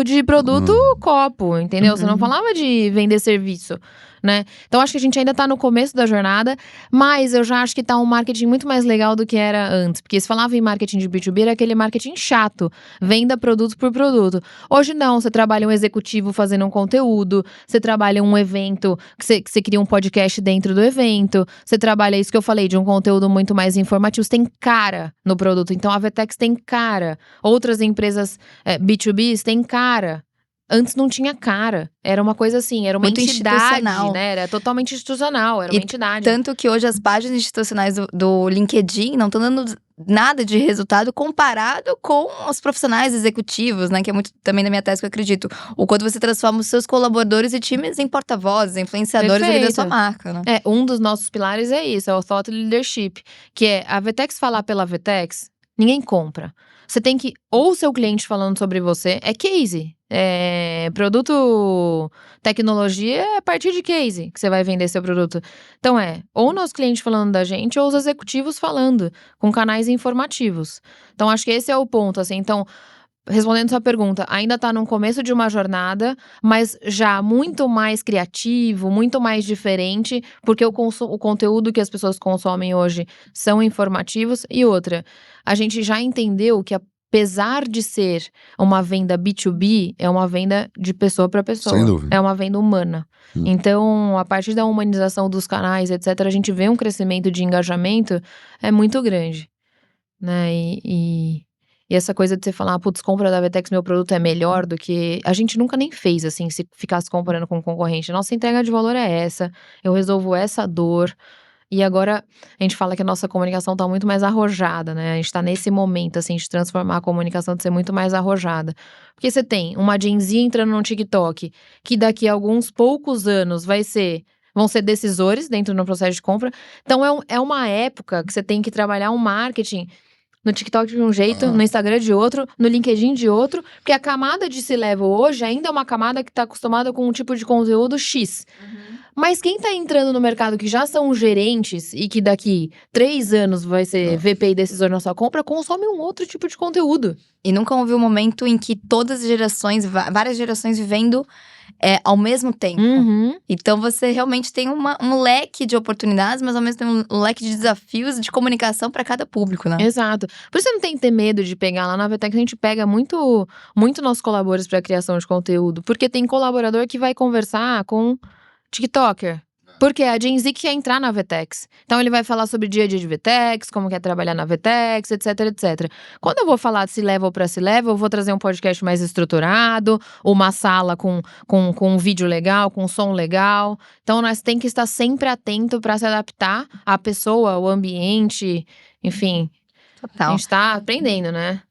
de produto, copo, entendeu? Você não falava de vender serviço, né? Então acho que a gente ainda tá no começo da jornada, mas eu já acho que tá um marketing muito mais legal do que era antes, porque se falava em marketing de B2B era aquele marketing chato, venda produto por produto. Hoje não, você trabalha um executivo fazendo um conteúdo, você trabalha um evento, que você cria um podcast dentro do evento, você trabalha isso que eu falei, de um conteúdo muito mais informativo, você tem cara no produto. Então a Vetex tem cara, outras empresas B2Bs têm cara Antes não tinha cara. Era uma coisa assim, era uma Muito entidade, institucional. né? Era totalmente institucional, era E uma entidade. Tanto que hoje as páginas institucionais do LinkedIn não estão dando nada de resultado comparado com os profissionais executivos, né? Que é muito também da minha tese que eu acredito. O quanto você transforma os seus colaboradores e times em porta-vozes, influenciadores ali da sua Perfeito. marca, né? Um dos nossos pilares é isso, é o thought leadership. Que é a Vtex falar pela Vtex, ninguém compra. Você tem que, ou o seu cliente falando sobre você, é case. Produto, tecnologia é a partir de case que você vai vender seu produto. Então ou o nosso cliente falando da gente, ou os executivos falando, com canais informativos. Então acho que esse é o ponto, assim. Então, respondendo sua pergunta, ainda tá no começo de uma jornada, mas já muito mais criativo, muito mais diferente, porque o conteúdo que as pessoas consomem hoje são informativos. E outra, a gente já entendeu que apesar de ser uma venda B2B, é uma venda de pessoa para pessoa. Sem dúvida. É uma venda humana. Então, a partir da humanização dos canais, etc., a gente vê um crescimento de engajamento muito grande, né? E essa coisa de você falar, putz, compra da Vtex, meu produto é melhor do que… A gente nunca nem fez, assim, se ficasse comparando com o concorrente. Nossa entrega de valor é essa, eu resolvo essa dor. E agora, a gente fala que a nossa comunicação tá muito mais arrojada, né? A gente tá nesse momento, assim, de transformar a comunicação, de ser muito mais arrojada. Porque você tem uma Gen Z entrando no TikTok, que daqui a alguns poucos anos vão ser decisores dentro do processo de compra. Então, é uma época que você tem que trabalhar um marketing no TikTok de um jeito, no Instagram de outro, no LinkedIn de outro, porque a camada de C-Level hoje ainda é uma camada que tá acostumada com um tipo de conteúdo X. Mas quem tá entrando no mercado que já são gerentes e que daqui 3 anos vai ser VP e decisor na sua compra, consome um outro tipo de conteúdo. E nunca houve um momento em que todas as gerações, várias gerações vivendo ao mesmo tempo. Então você realmente tem um leque de oportunidades, mas ao mesmo tempo um leque de desafios de comunicação para cada público, né? Exato. Por isso você não tem que ter medo de pegar lá na Vtex, a gente pega muito nossos colaboradores para criação de conteúdo, porque tem colaborador que vai conversar com TikToker. Porque a Gen Z quer entrar na Vtex. Então ele vai falar sobre o dia a dia de Vtex, como quer trabalhar na Vtex, etc, etc. Quando eu vou falar de C-Level para C-Level, eu vou trazer um podcast mais estruturado, uma sala com um vídeo legal, com um som legal. Então nós tem que estar sempre atento para se adaptar à pessoa, ao ambiente, enfim. Total. A gente tá aprendendo, né?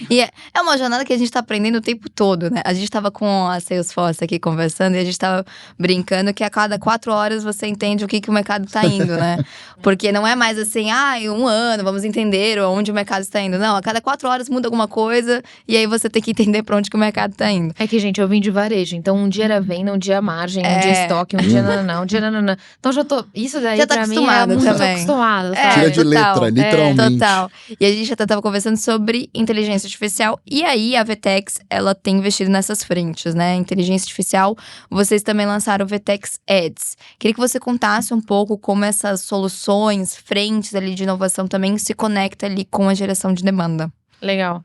E é uma jornada que a gente tá aprendendo o tempo todo, né? A gente tava com a Salesforce aqui conversando e a gente tava brincando que a cada 4 horas você entende o que o mercado tá indo, né? Porque não é mais assim, em 1 ano, vamos entender onde o mercado está indo. Não, a cada 4 horas muda alguma coisa e aí você tem que entender pra onde que o mercado tá indo. É que, gente, eu vim de varejo, então um dia era venda, um dia margem, um dia estoque, um dia nananã, um dia nananã. Então já tô… Isso daí Já tá pra mim é acostumado muito também. acostumado, sabe? Tira de letra, literalmente. Total. E a gente já tava conversando sobre inteligência artificial. E aí, a Vtex, ela tem investido nessas frentes, né? Inteligência artificial, vocês também lançaram o Vtex Ads. Queria que você contasse um pouco como essas soluções, frentes ali de inovação também se conectam ali com a geração de demanda. Legal.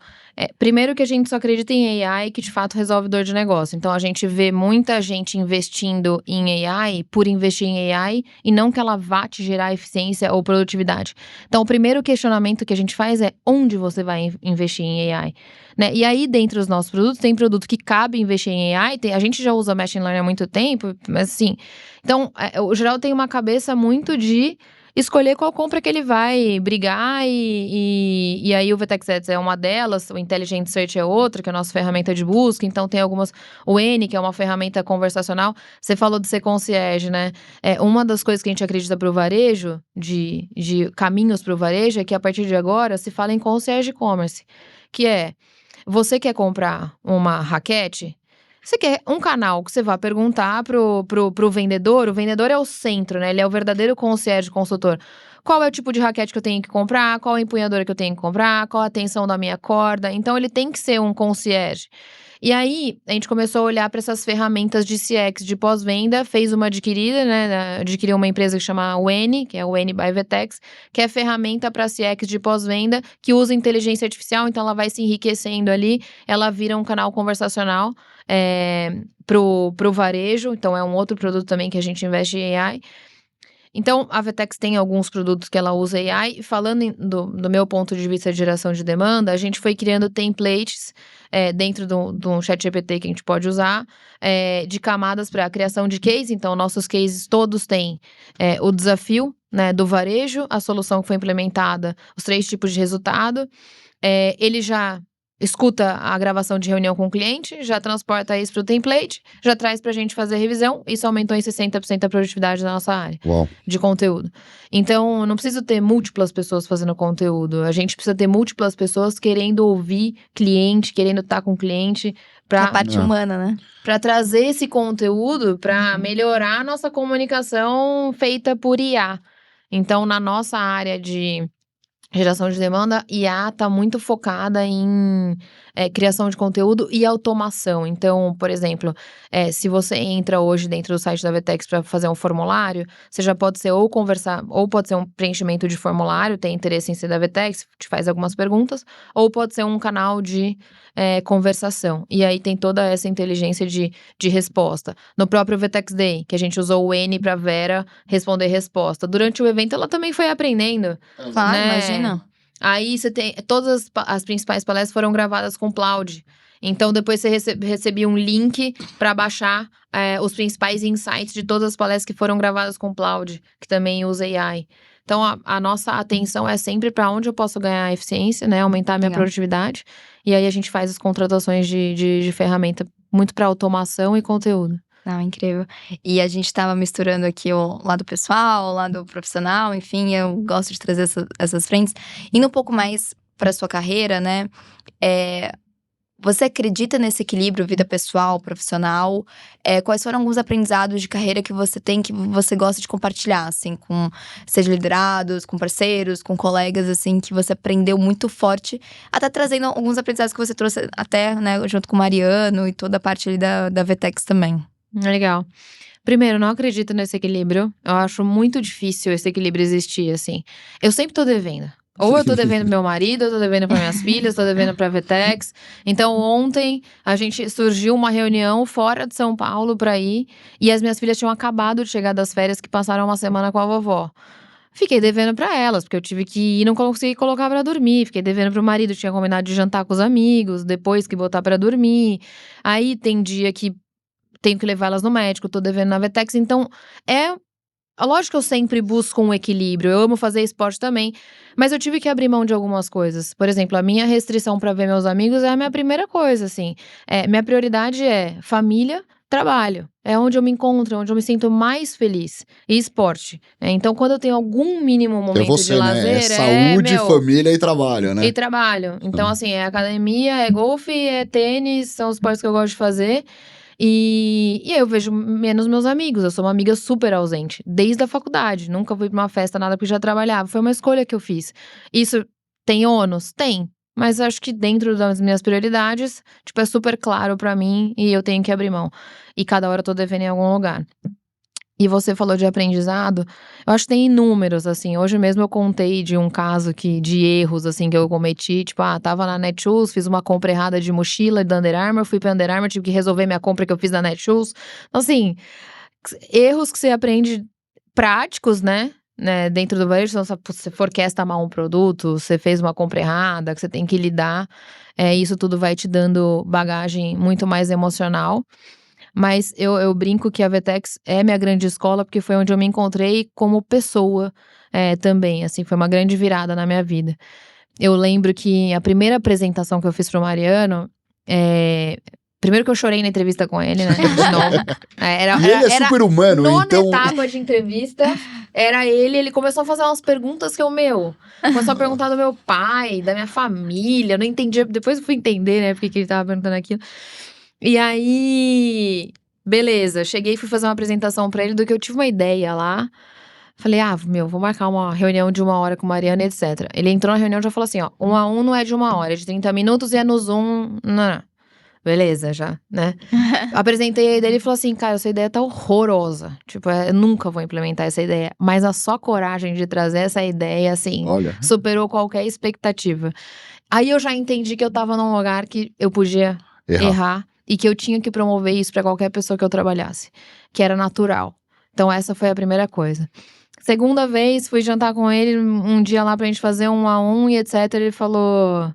Primeiro que a gente só acredita em AI que de fato resolve dor de negócio. Então a gente vê muita gente investindo em AI por investir em AI e não que ela vá te gerar eficiência ou produtividade. Então o primeiro questionamento que a gente faz é onde você vai investir em AI, né? E aí dentro dos nossos produtos tem produto que cabe investir em AI, a gente já usa Machine Learning há muito tempo, mas assim… Então o geral tem uma cabeça muito de escolher qual compra que ele vai brigar e aí o Vtex Ads é uma delas, o Intelligent Search é outra, que é a nossa ferramenta de busca, então tem algumas… O N, que é uma ferramenta conversacional, você falou de ser concierge, né? Uma das coisas que a gente acredita para o varejo, de caminhos para o varejo, é que a partir de agora se fala em concierge e-commerce, que você quer comprar uma raquete… Você quer um canal que você vá perguntar pro vendedor, o vendedor é o centro, né? Ele é o verdadeiro concierge, consultor. Qual é o tipo de raquete que eu tenho que comprar? Qual a empunhadora que eu tenho que comprar? Qual a tensão da minha corda? Então, ele tem que ser um concierge. E aí, a gente começou a olhar para essas ferramentas de CX de pós-venda, fez uma adquirida, né? Adquiriu uma empresa que chama Weni, que é o Weni by Vtex, que é ferramenta para CX de pós-venda, que usa inteligência artificial, então ela vai se enriquecendo ali, ela vira um canal conversacional pro varejo, então é um outro produto também que a gente investe em AI. Então, a Vtex tem alguns produtos que ela usa AI. Falando do meu ponto de vista de geração de demanda, a gente foi criando templates dentro do ChatGPT que a gente pode usar, de camadas para a criação de case. Então, nossos cases todos têm o desafio, né, do varejo, a solução que foi implementada, os 3 tipos de resultado. Ele já escuta a gravação de reunião com o cliente, já transporta isso para o template, já traz para a gente fazer a revisão. Isso aumentou em 60% a produtividade da nossa área de conteúdo. Então, não preciso ter múltiplas pessoas fazendo conteúdo. A gente precisa ter múltiplas pessoas querendo ouvir cliente, querendo estar com o cliente. A parte humana, né? Para trazer esse conteúdo, para melhorar a nossa comunicação feita por IA. Então, na nossa área de geração de demanda, IA está muito focada em criação de conteúdo e automação. Então, por exemplo, se você entra hoje dentro do site da Vtex para fazer um formulário, você já pode ser ou conversar, ou pode ser um preenchimento de formulário, tem interesse em ser da Vtex, te faz algumas perguntas, ou pode ser um canal de conversação. E aí tem toda essa inteligência de resposta. No próprio Vtex Day, que a gente usou o N para Vera responder resposta. Durante o evento, ela também foi aprendendo. Claro, né? imagina. Aí você tem. Todas as principais palestras foram gravadas com Cloud. Então, depois você recebia um link para baixar os principais insights de todas as palestras que foram gravadas com Cloud, que também usa AI. Então, a nossa atenção é sempre para onde eu posso ganhar eficiência, né? Aumentar a minha produtividade. E aí a gente faz as contratações de ferramenta muito para automação e conteúdo. Não, incrível. E a gente tava misturando aqui o lado pessoal, o lado profissional, enfim, eu gosto de trazer essas frentes. Indo um pouco mais para sua carreira, né? Você acredita nesse equilíbrio vida pessoal, profissional? Quais foram alguns aprendizados de carreira que você tem, que você gosta de compartilhar, assim, seja liderados, com parceiros, com colegas, assim, que você aprendeu muito forte, até trazendo alguns aprendizados que você trouxe até, né, junto com o Mariano e toda a parte ali da Vtex também. Legal. Primeiro, não acredito nesse equilíbrio. Eu acho muito difícil esse equilíbrio existir, assim. Eu sempre tô devendo. Ou eu tô devendo pro meu marido, eu tô devendo para minhas filhas, tô devendo pra Vtex. Então, ontem, surgiu uma reunião fora de São Paulo pra ir. E as minhas filhas tinham acabado de chegar das férias, que passaram uma semana com a vovó. Fiquei devendo pra elas, porque eu tive que ir e não consegui colocar pra dormir. Fiquei devendo pro marido, tinha combinado de jantar com os amigos, depois que botar pra dormir. Aí, tem dia que tenho que levar elas no médico, tô devendo na Vtex. Então, lógico que eu sempre busco um equilíbrio. Eu amo fazer esporte também, mas eu tive que abrir mão de algumas coisas. Por exemplo, a minha restrição pra ver meus amigos é a minha primeira coisa, assim. Minha prioridade é família, trabalho. É onde eu me encontro, é onde eu me sinto mais feliz. E esporte. Então, quando eu tenho algum mínimo momento de lazer… Saúde, família e trabalho, né? E trabalho. Então, assim, é academia, é golfe, é tênis, são os esportes que eu gosto de fazer. E aí eu vejo menos meus amigos. Eu sou uma amiga super ausente, desde a faculdade. Nunca fui pra uma festa, nada, porque já trabalhava. Foi uma escolha que eu fiz. Isso tem ônus? Tem. Mas acho que dentro das minhas prioridades, é super claro pra mim e eu tenho que abrir mão. E cada hora eu tô devendo em algum lugar. E você falou de aprendizado, eu acho que tem inúmeros, assim. Hoje mesmo eu contei de um caso de erros, assim, que eu cometi. Tava na Netshoes, fiz uma compra errada de mochila da Under Armour, fui pra Under Armour, tive que resolver minha compra que eu fiz na Netshoes. Então, assim, erros que você aprende práticos, né? Dentro do varejo, se você forecasta mal um produto, você fez uma compra errada, que você tem que lidar. Isso tudo vai te dando bagagem muito mais emocional. Mas eu brinco que a Vtex é minha grande escola, porque foi onde eu me encontrei como pessoa também, assim, foi uma grande virada na minha vida. Eu lembro que a primeira apresentação que eu fiz pro Mariano, primeiro que eu chorei na entrevista com ele, né, de novo. Ele é super humano, então… Nona etapa de entrevista, era ele começou a fazer umas perguntas que começou a perguntar do meu pai, da minha família, eu não entendia, depois eu fui entender, né, porque que ele tava perguntando aquilo. E aí, beleza, cheguei e fui fazer uma apresentação pra ele do que eu tive uma ideia lá. Falei, vou marcar uma reunião de 1 hora com o Mariano, etc. Ele entrou na reunião e já falou assim, 1 a 1 não é de 1 hora, é de 30 minutos e é no Zoom, não. Beleza, já, né? Apresentei a ideia e ele falou assim, cara, essa ideia tá horrorosa. Eu nunca vou implementar essa ideia. Mas a só coragem de trazer essa ideia, assim, superou qualquer expectativa. Aí eu já entendi que eu tava num lugar que eu podia errar. E que eu tinha que promover isso pra qualquer pessoa que eu trabalhasse. Que era natural. Então essa foi a primeira coisa. Segunda vez, fui jantar com ele um dia lá pra gente fazer 1 a 1 e etc. Ele falou: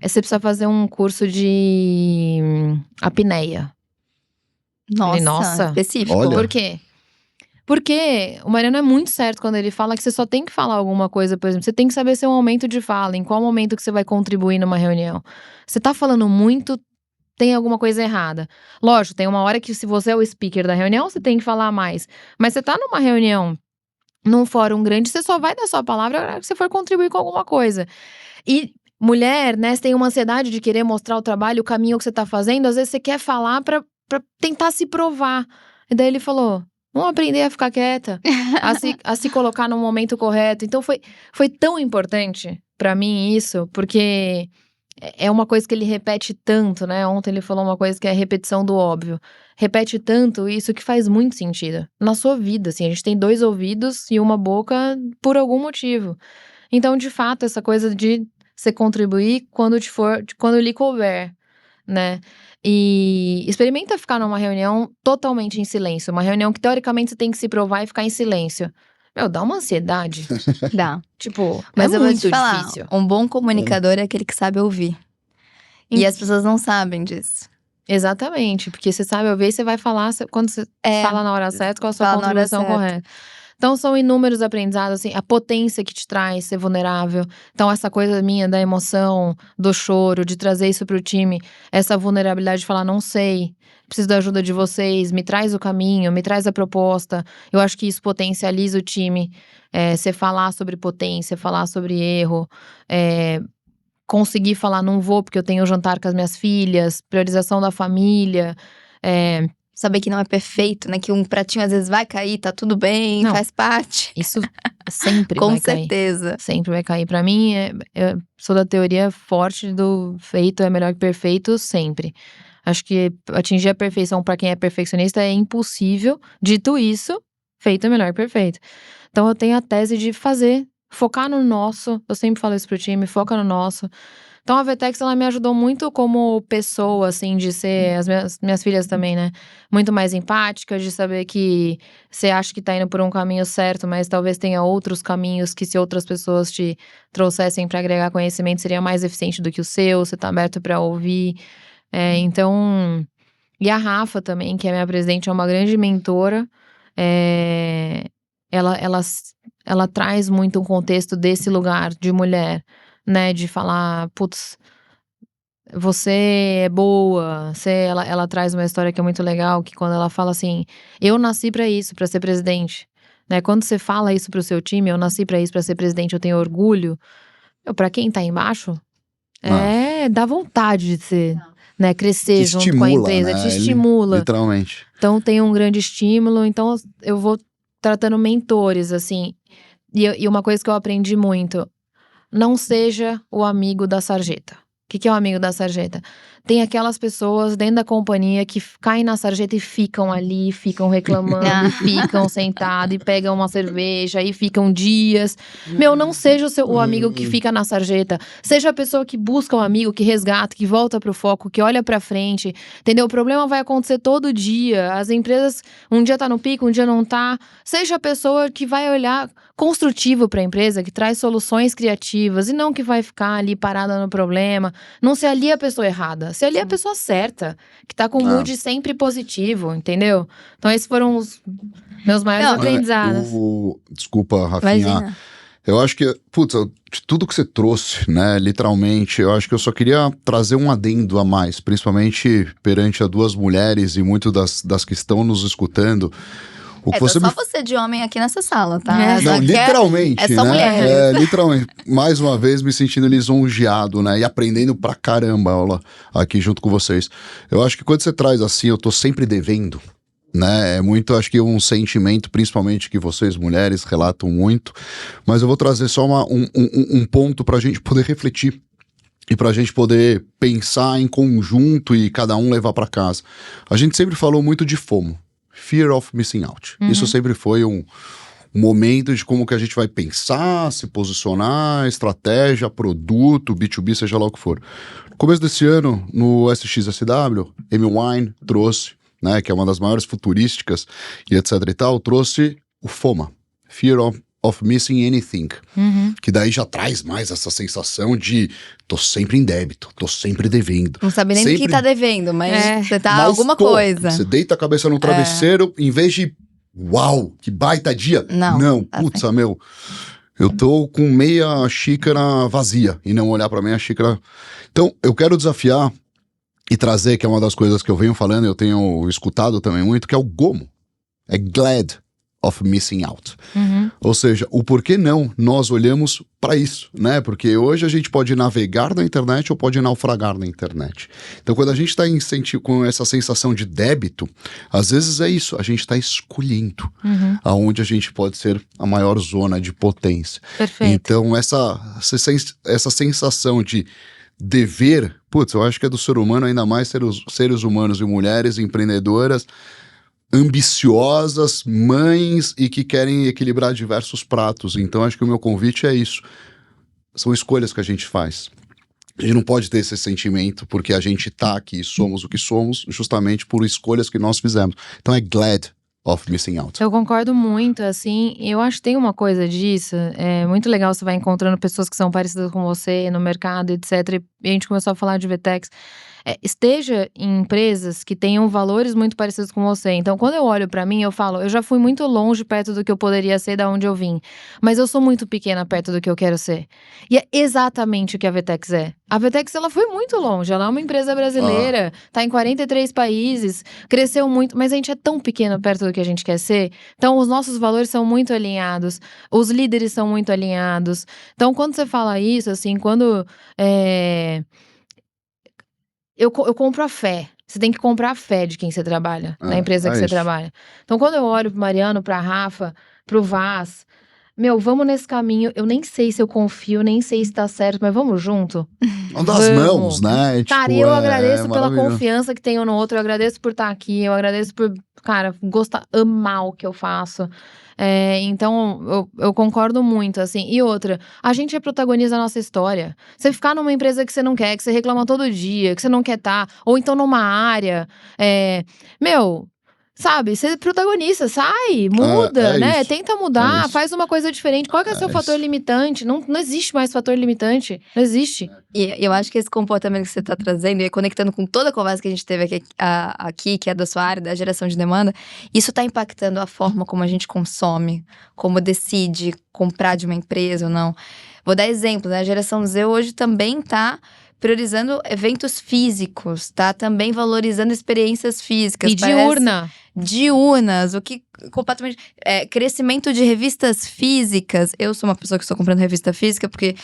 você precisa fazer um curso de apneia. Falei, nossa, específico. Olha. Por quê? Porque o Mariano é muito certo quando ele fala que você só tem que falar alguma coisa, por exemplo. Você tem que saber seu momento de fala, em qual momento que você vai contribuir numa reunião. Você tá falando muito, tem alguma coisa errada. Lógico, tem uma hora que se você é o speaker da reunião, você tem que falar mais. Mas você tá numa reunião, num fórum grande, você só vai dar sua palavra na hora que você for contribuir com alguma coisa. E mulher, né, você tem uma ansiedade de querer mostrar o trabalho, o caminho que você tá fazendo. Às vezes você quer falar pra tentar se provar. E daí ele falou: vamos aprender a ficar quieta, a se colocar no momento correto. Então foi tão importante pra mim isso, porque é uma coisa que ele repete tanto, né? Ontem ele falou uma coisa que é a repetição do óbvio. Repete tanto isso que faz muito sentido na sua vida, assim. A gente tem 2 ouvidos e uma boca por algum motivo. Então, de fato, essa coisa de você contribuir quando lhe couber, né? E experimenta ficar numa reunião totalmente em silêncio. Uma reunião que, teoricamente, você tem que se provar e ficar em silêncio. Meu, dá uma ansiedade. Dá. Tipo, Mas é eu vou muito te falar, difícil. um bom comunicador é aquele que sabe ouvir. E as pessoas não sabem disso. Exatamente, porque você sabe ouvir e você vai falar quando você fala na hora certa, qual a sua Fala na hora contribuição certa. correta. Então, são inúmeros aprendizados, assim, a potência que te traz ser vulnerável. Então, essa coisa minha da emoção, do choro, de trazer isso pro time, essa vulnerabilidade de falar, não sei, preciso da ajuda de vocês, me traz o caminho, me traz a proposta. Eu acho que isso potencializa o time. Você falar sobre potência, falar sobre erro, conseguir falar, não vou porque eu tenho jantar com as minhas filhas, priorização da família. Saber que não é perfeito, né? Que um pratinho às vezes vai cair, tá tudo bem, Não. faz parte. Isso sempre Com vai cair. certeza. Sempre vai cair. Pra mim, eu sou da teoria forte do feito é melhor que perfeito sempre. Acho que atingir a perfeição pra quem é perfeccionista é impossível. Dito isso, feito é melhor que perfeito. Então eu tenho a tese de focar no nosso. Eu sempre falo isso pro time, foca no nosso. Então a Vetex, ela me ajudou muito como pessoa, assim, de ser, as minhas filhas também, né? Muito mais empática, de saber que você acha que tá indo por um caminho certo, mas talvez tenha outros caminhos que, se outras pessoas te trouxessem pra agregar conhecimento, seria mais eficiente do que o seu, você tá aberto pra ouvir. Então. E a Rafa também, que é minha presidente, é uma grande mentora. Ela traz muito um contexto desse lugar de mulher, né? De falar, putz, você é boa. Ela traz uma história que é muito legal, que quando ela fala assim, eu nasci pra isso, pra ser presidente. Né? Quando você fala isso pro seu time, eu nasci pra isso, pra ser presidente, eu tenho orgulho. Pra quem tá embaixo, dá vontade de ser, né? Crescer Te junto com a empresa, né? te estimula. Literalmente. Então tem um grande estímulo, então eu vou tratando mentores, assim. E uma coisa que eu aprendi muito, não seja o amigo da sarjeta. O que é o amigo da sarjeta? Tem aquelas pessoas dentro da companhia que caem na sarjeta e ficam ali, ficam reclamando, e ficam sentados e pegam uma cerveja e ficam dias. Meu, não seja o amigo que fica na sarjeta. Seja a pessoa que busca um amigo, que resgata, que volta pro foco, que olha pra frente. Entendeu? O problema vai acontecer todo dia. As empresas, um dia tá no pico, um dia não tá. Seja a pessoa que vai olhar construtivo pra empresa, que traz soluções criativas e não que vai ficar ali parada no problema. Não se alia a pessoa errada, se alia a pessoa certa, que tá com o mood sempre positivo, entendeu? Então esses foram os meus maiores aprendizados. Desculpa, Rafinha. Imagina. Eu acho que, putz, de tudo que você trouxe, né, literalmente, eu acho que eu só queria trazer um adendo a mais, principalmente perante a 2 mulheres e muito das que estão nos escutando. Só você de homem aqui nessa sala, tá? Não, literalmente, é só né? mulher. Literalmente. Mais uma vez me sentindo lisonjeado, né? E aprendendo pra caramba aula aqui junto com vocês. Eu acho que quando você traz assim, eu tô sempre devendo, né? É muito, acho que um sentimento, principalmente que vocês, mulheres, relatam muito. Mas eu vou trazer só um ponto pra gente poder refletir. E pra gente poder pensar em conjunto e cada um levar pra casa. A gente sempre falou muito de FOMO. Fear of Missing Out. Isso sempre foi um momento de como que a gente vai pensar, se posicionar, estratégia, produto, B2B, seja lá o que for. No começo desse ano, no SXSW, Amy Wine trouxe, né, que é uma das maiores futurísticas e etc e tal, trouxe o FOMA, fear of missing anything. Uhum. Que daí já traz mais essa sensação de tô sempre em débito, tô sempre devendo. Não sabe nem do que Sempre- tá devendo, mas você tá Mas alguma tô. coisa. Você deita a cabeça no travesseiro, em vez de uau, que baita dia. Não, Putz, meu, eu tô com meia xícara vazia e não olhar pra meia xícara. Então, eu quero desafiar e trazer, que é uma das coisas que eu venho falando, eu tenho escutado também muito, que é o GOMO. É glad of missing out. Uhum. Ou seja, o porquê não nós olhamos para isso, né? Porque hoje a gente pode navegar na internet ou pode naufragar na internet. Então, quando a gente está com essa sensação de débito, às vezes é isso, a gente está escolhendo aonde a gente pode ser a maior zona de potência. Perfeito. Então, essa sensação de dever, putz, eu acho que é do ser humano, ainda mais seres humanos e mulheres empreendedoras, ambiciosas, mães e que querem equilibrar diversos pratos. Então, acho que o meu convite é isso. São escolhas que a gente faz. A gente não pode ter esse sentimento porque a gente tá aqui, somos o que somos, justamente por escolhas que nós fizemos. Então, é glad of missing out. Eu concordo muito, assim, eu acho que tem uma coisa disso, é muito legal você vai encontrando pessoas que são parecidas com você no mercado, etc, e a gente começou a falar de VTEX, esteja em empresas que tenham valores muito parecidos com você, então quando eu olho pra mim, eu falo, eu já fui muito longe perto do que eu poderia ser, da onde eu vim, mas eu sou muito pequena perto do que eu quero ser, e é exatamente o que a VTEX é. A VTEX, ela foi muito longe, ela é uma empresa brasileira, tá em 43 países, cresceu muito, mas a gente é tão pequeno perto do que a gente quer ser, então os nossos valores são muito alinhados, os líderes são muito alinhados, então quando você fala isso, assim, quando eu compro a fé. Você tem que comprar a fé de quem você trabalha, na empresa que você isso. trabalha. Então, quando eu olho pro Mariano, pra Rafa, pro Vaz, vamos nesse caminho. Eu nem sei se eu confio, nem sei se tá certo, mas vamos junto? Uma das Vamos. mãos, né? Cara, Tipo, eu agradeço pela maravilhoso. confiança que tenho no outro, eu agradeço por estar aqui, eu agradeço por, cara, amar o que eu faço. Então, eu concordo muito, assim. E outra, a gente protagoniza a nossa história. Você ficar numa empresa que você não quer, que você reclama todo dia, que você não quer estar, ou então numa área, sabe, você protagonista, sai, muda, né? isso. Tenta mudar, isso. faz uma coisa diferente. Qual que é o seu fator isso. limitante? Não existe mais fator limitante, não existe. E eu acho que esse comportamento que você tá trazendo, e conectando com toda a conversa que a gente teve aqui, que é da sua área, da geração de demanda, isso tá impactando a forma como a gente consome, como decide comprar de uma empresa ou não. Vou dar exemplo, né? A geração Z hoje também tá priorizando eventos físicos, tá? Também valorizando experiências físicas. E diurnas, o que completamente… crescimento de revistas físicas. Eu sou uma pessoa que estou comprando revista física porque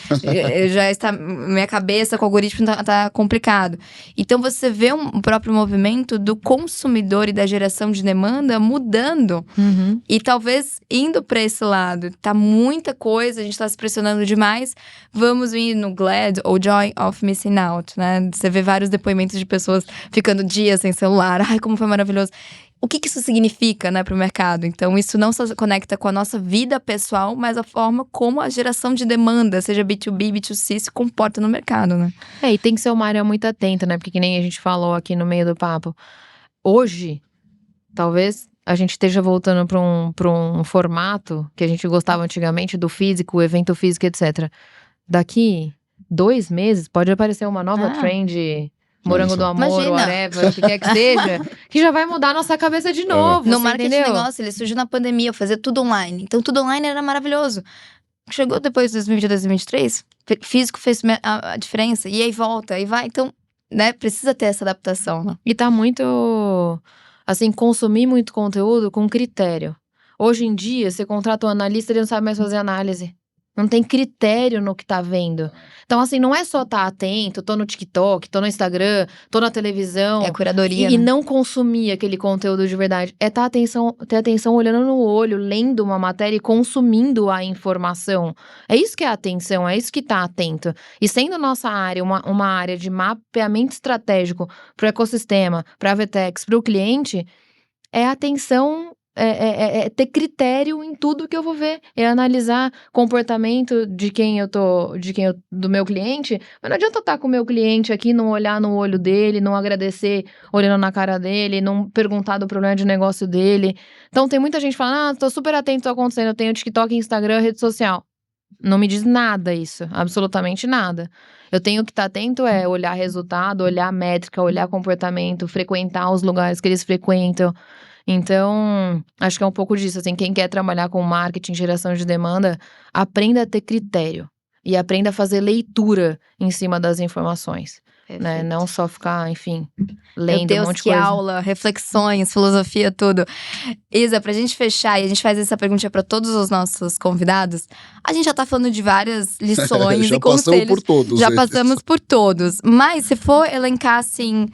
já está… Minha cabeça com o algoritmo tá complicado. Então, você vê um próprio movimento do consumidor e da geração de demanda mudando. E talvez indo para esse lado. Tá muita coisa, a gente tá se pressionando demais. Vamos ir no glad ou joy of missing out, né? Você vê vários depoimentos de pessoas ficando dias sem celular. Ai, como foi maravilhoso. O que isso significa, né, para o mercado? Então, isso não só se conecta com a nossa vida pessoal, mas a forma como a geração de demanda, seja B2B, B2C, se comporta no mercado, né? E tem que ser uma área muito atenta, né? Porque que nem a gente falou aqui no meio do papo. Hoje, talvez a gente esteja voltando para um formato que a gente gostava antigamente, do físico, o evento físico, etc. Daqui 2 meses, pode aparecer uma nova trend… Morango do amor, Imagina. Whatever, o que quer que seja, que já vai mudar a nossa cabeça de novo. No você marketing de entendeu? negócio, ele surgiu na pandemia, eu fazia tudo online. Então, tudo online era maravilhoso. Chegou depois de 2022, 2023, físico fez a diferença. E aí volta, e vai. Então, né, precisa ter essa adaptação, né? E tá muito, assim, consumir muito conteúdo com critério. Hoje em dia, você contrata um analista, ele não sabe mais fazer análise. Não tem critério no que tá vendo. Então, assim, não é só estar atento, tô no TikTok, tô no Instagram, tô na televisão. É curadoria, E né? não consumir aquele conteúdo de verdade. É ter atenção olhando no olho, lendo uma matéria e consumindo a informação. É isso que é atenção, é isso que tá atento. E sendo nossa área uma área de mapeamento estratégico pro ecossistema, pra VTEX, pro cliente, é atenção ter critério em tudo que eu vou ver. É analisar comportamento do meu cliente. Mas não adianta eu estar com o meu cliente aqui, não olhar no olho dele, não agradecer olhando na cara dele, não perguntar do problema de negócio dele. Então tem muita gente falando, tô super atento ao que tá acontecendo, eu tenho TikTok, Instagram, rede social. Não me diz nada isso, absolutamente nada. Eu tenho que estar atento olhar resultado, olhar métrica, olhar comportamento, frequentar os lugares que eles frequentam. Então, acho que é um pouco disso, assim, quem quer trabalhar com marketing, geração de demanda, aprenda a ter critério e aprenda a fazer leitura em cima das informações, né? Não só ficar, enfim, lendo Meu Deus, um monte de que coisa. aula, reflexões, filosofia, tudo. Isa, pra gente fechar, e a gente faz essa pergunta pra todos os nossos convidados, a gente já tá falando de várias lições Já e conselhos. passamos por todos. Já eles. passamos por todos. Mas se for elencar, assim,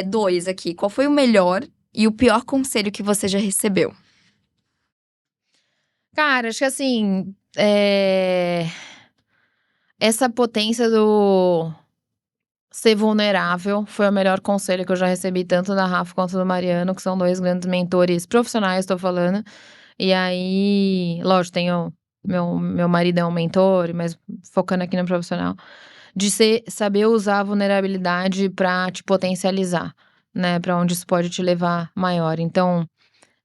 2 aqui, qual foi o melhor e o pior conselho que você já recebeu? Cara, acho que assim, essa potência do ser vulnerável foi o melhor conselho que eu já recebi, tanto da Rafa quanto do Mariano, que são 2 grandes mentores profissionais, tô falando. E aí, lógico, tenho meu marido é um mentor, mas focando aqui no profissional, de saber usar a vulnerabilidade pra te potencializar, né? Pra onde isso pode te levar maior. Então,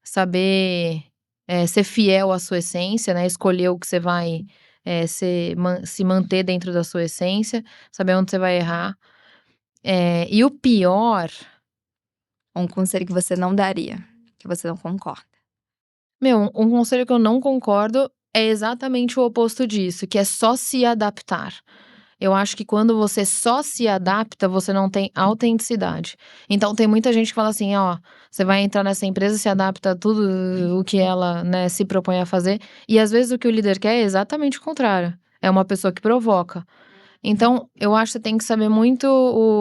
saber ser fiel à sua essência, né? Escolher o que você vai se manter dentro da sua essência, saber onde você vai errar. E o pior, Um conselho que você não daria, que você não concorda. um conselho que eu não concordo é exatamente o oposto disso, que é só se adaptar. Eu acho que quando você só se adapta, você não tem autenticidade. Então, tem muita gente que fala assim, ó, você vai entrar nessa empresa, se adapta a tudo o que ela, né, se propõe a fazer. E às vezes o que o líder quer é exatamente o contrário. É uma pessoa que provoca. Então, eu acho que você tem que saber muito.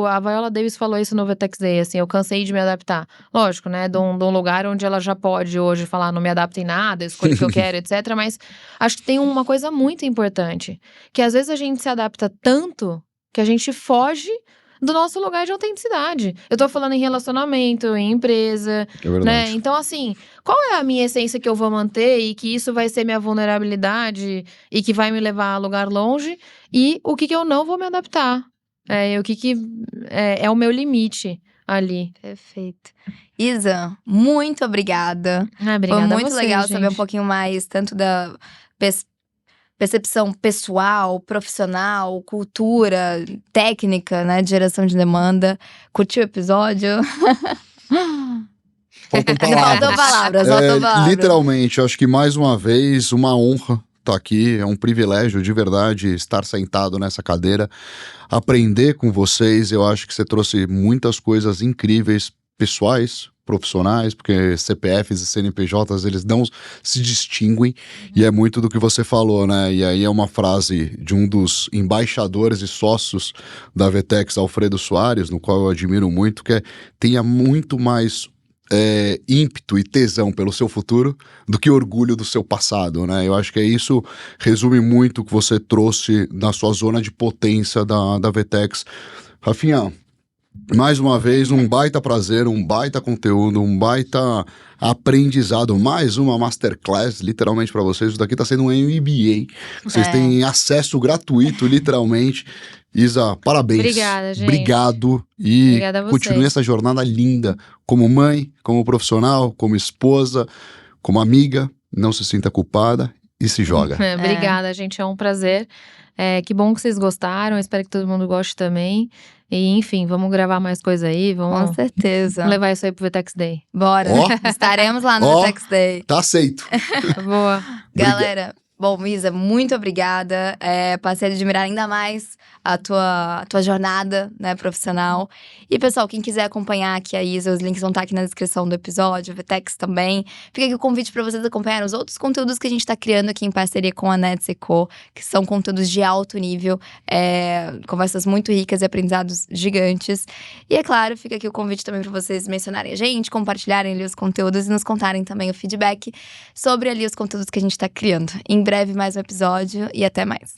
A Viola Davis falou isso no VTEX Day, assim, eu cansei de me adaptar. Lógico, né, de um lugar onde ela já pode hoje falar, não me adapto em nada, escolho o que eu quero, etc. Mas acho que tem uma coisa muito importante, que às vezes a gente se adapta tanto que a gente foge do nosso lugar de autenticidade. Eu tô falando em relacionamento, em empresa, É verdade. né? Então, assim, qual é a minha essência que eu vou manter e que isso vai ser minha vulnerabilidade e que vai me levar a lugar longe? E o que eu não vou me adaptar? O que é o meu limite ali. Perfeito. Isa, muito obrigada. Obrigada Foi muito a você, legal gente. saber um pouquinho mais, tanto da percepção pessoal, profissional, cultura, técnica, né, de geração de demanda. Curtiu o episódio? Faltam Faltam palavras, faltam palavras. Literalmente, acho que mais uma vez, uma honra estar aqui. É um privilégio de verdade estar sentado nessa cadeira, aprender com vocês. Eu acho que você trouxe muitas coisas incríveis, pessoais, profissionais, porque CPFs e CNPJs, eles não se distinguem, e é muito do que você falou, né? E aí é uma frase de um dos embaixadores e sócios da VTEX, Alfredo Soares, no qual eu admiro muito, que é: tenha muito mais ímpeto e tesão pelo seu futuro do que orgulho do seu passado, né? Eu acho que isso resume muito o que você trouxe na sua zona de potência da VTEX. Rafinha, mais uma vez, um baita prazer, um baita conteúdo, um baita aprendizado, mais uma masterclass, literalmente para vocês. Isso daqui tá sendo um MBA. Vocês têm acesso gratuito, literalmente. Isa, parabéns. Obrigada, gente. Obrigado. E Obrigada a vocês. continue essa jornada linda, como mãe, como profissional, como esposa, como amiga. Não se sinta culpada e se joga. Obrigada, gente. É um prazer. Que bom que vocês gostaram. Espero que todo mundo goste também. E, enfim, vamos gravar mais coisa aí. Com certeza. Vamos levar isso aí pro VTEX Day. Bora. Estaremos lá no VTEX Day. Tá aceito. Boa. Galera, bom, Isa, muito obrigada. Passei a admirar ainda mais a tua jornada, né, profissional. E, pessoal, quem quiser acompanhar aqui a Isa, os links vão estar aqui na descrição do episódio, o VTEX também. Fica aqui o convite para vocês acompanharem os outros conteúdos que a gente está criando aqui em parceria com a NetSeco, que são conteúdos de alto nível, conversas muito ricas e aprendizados gigantes. E, é claro, fica aqui o convite também para vocês mencionarem a gente, compartilharem ali os conteúdos e nos contarem também o feedback sobre ali os conteúdos que a gente está criando. Em breve, mais um episódio e até mais.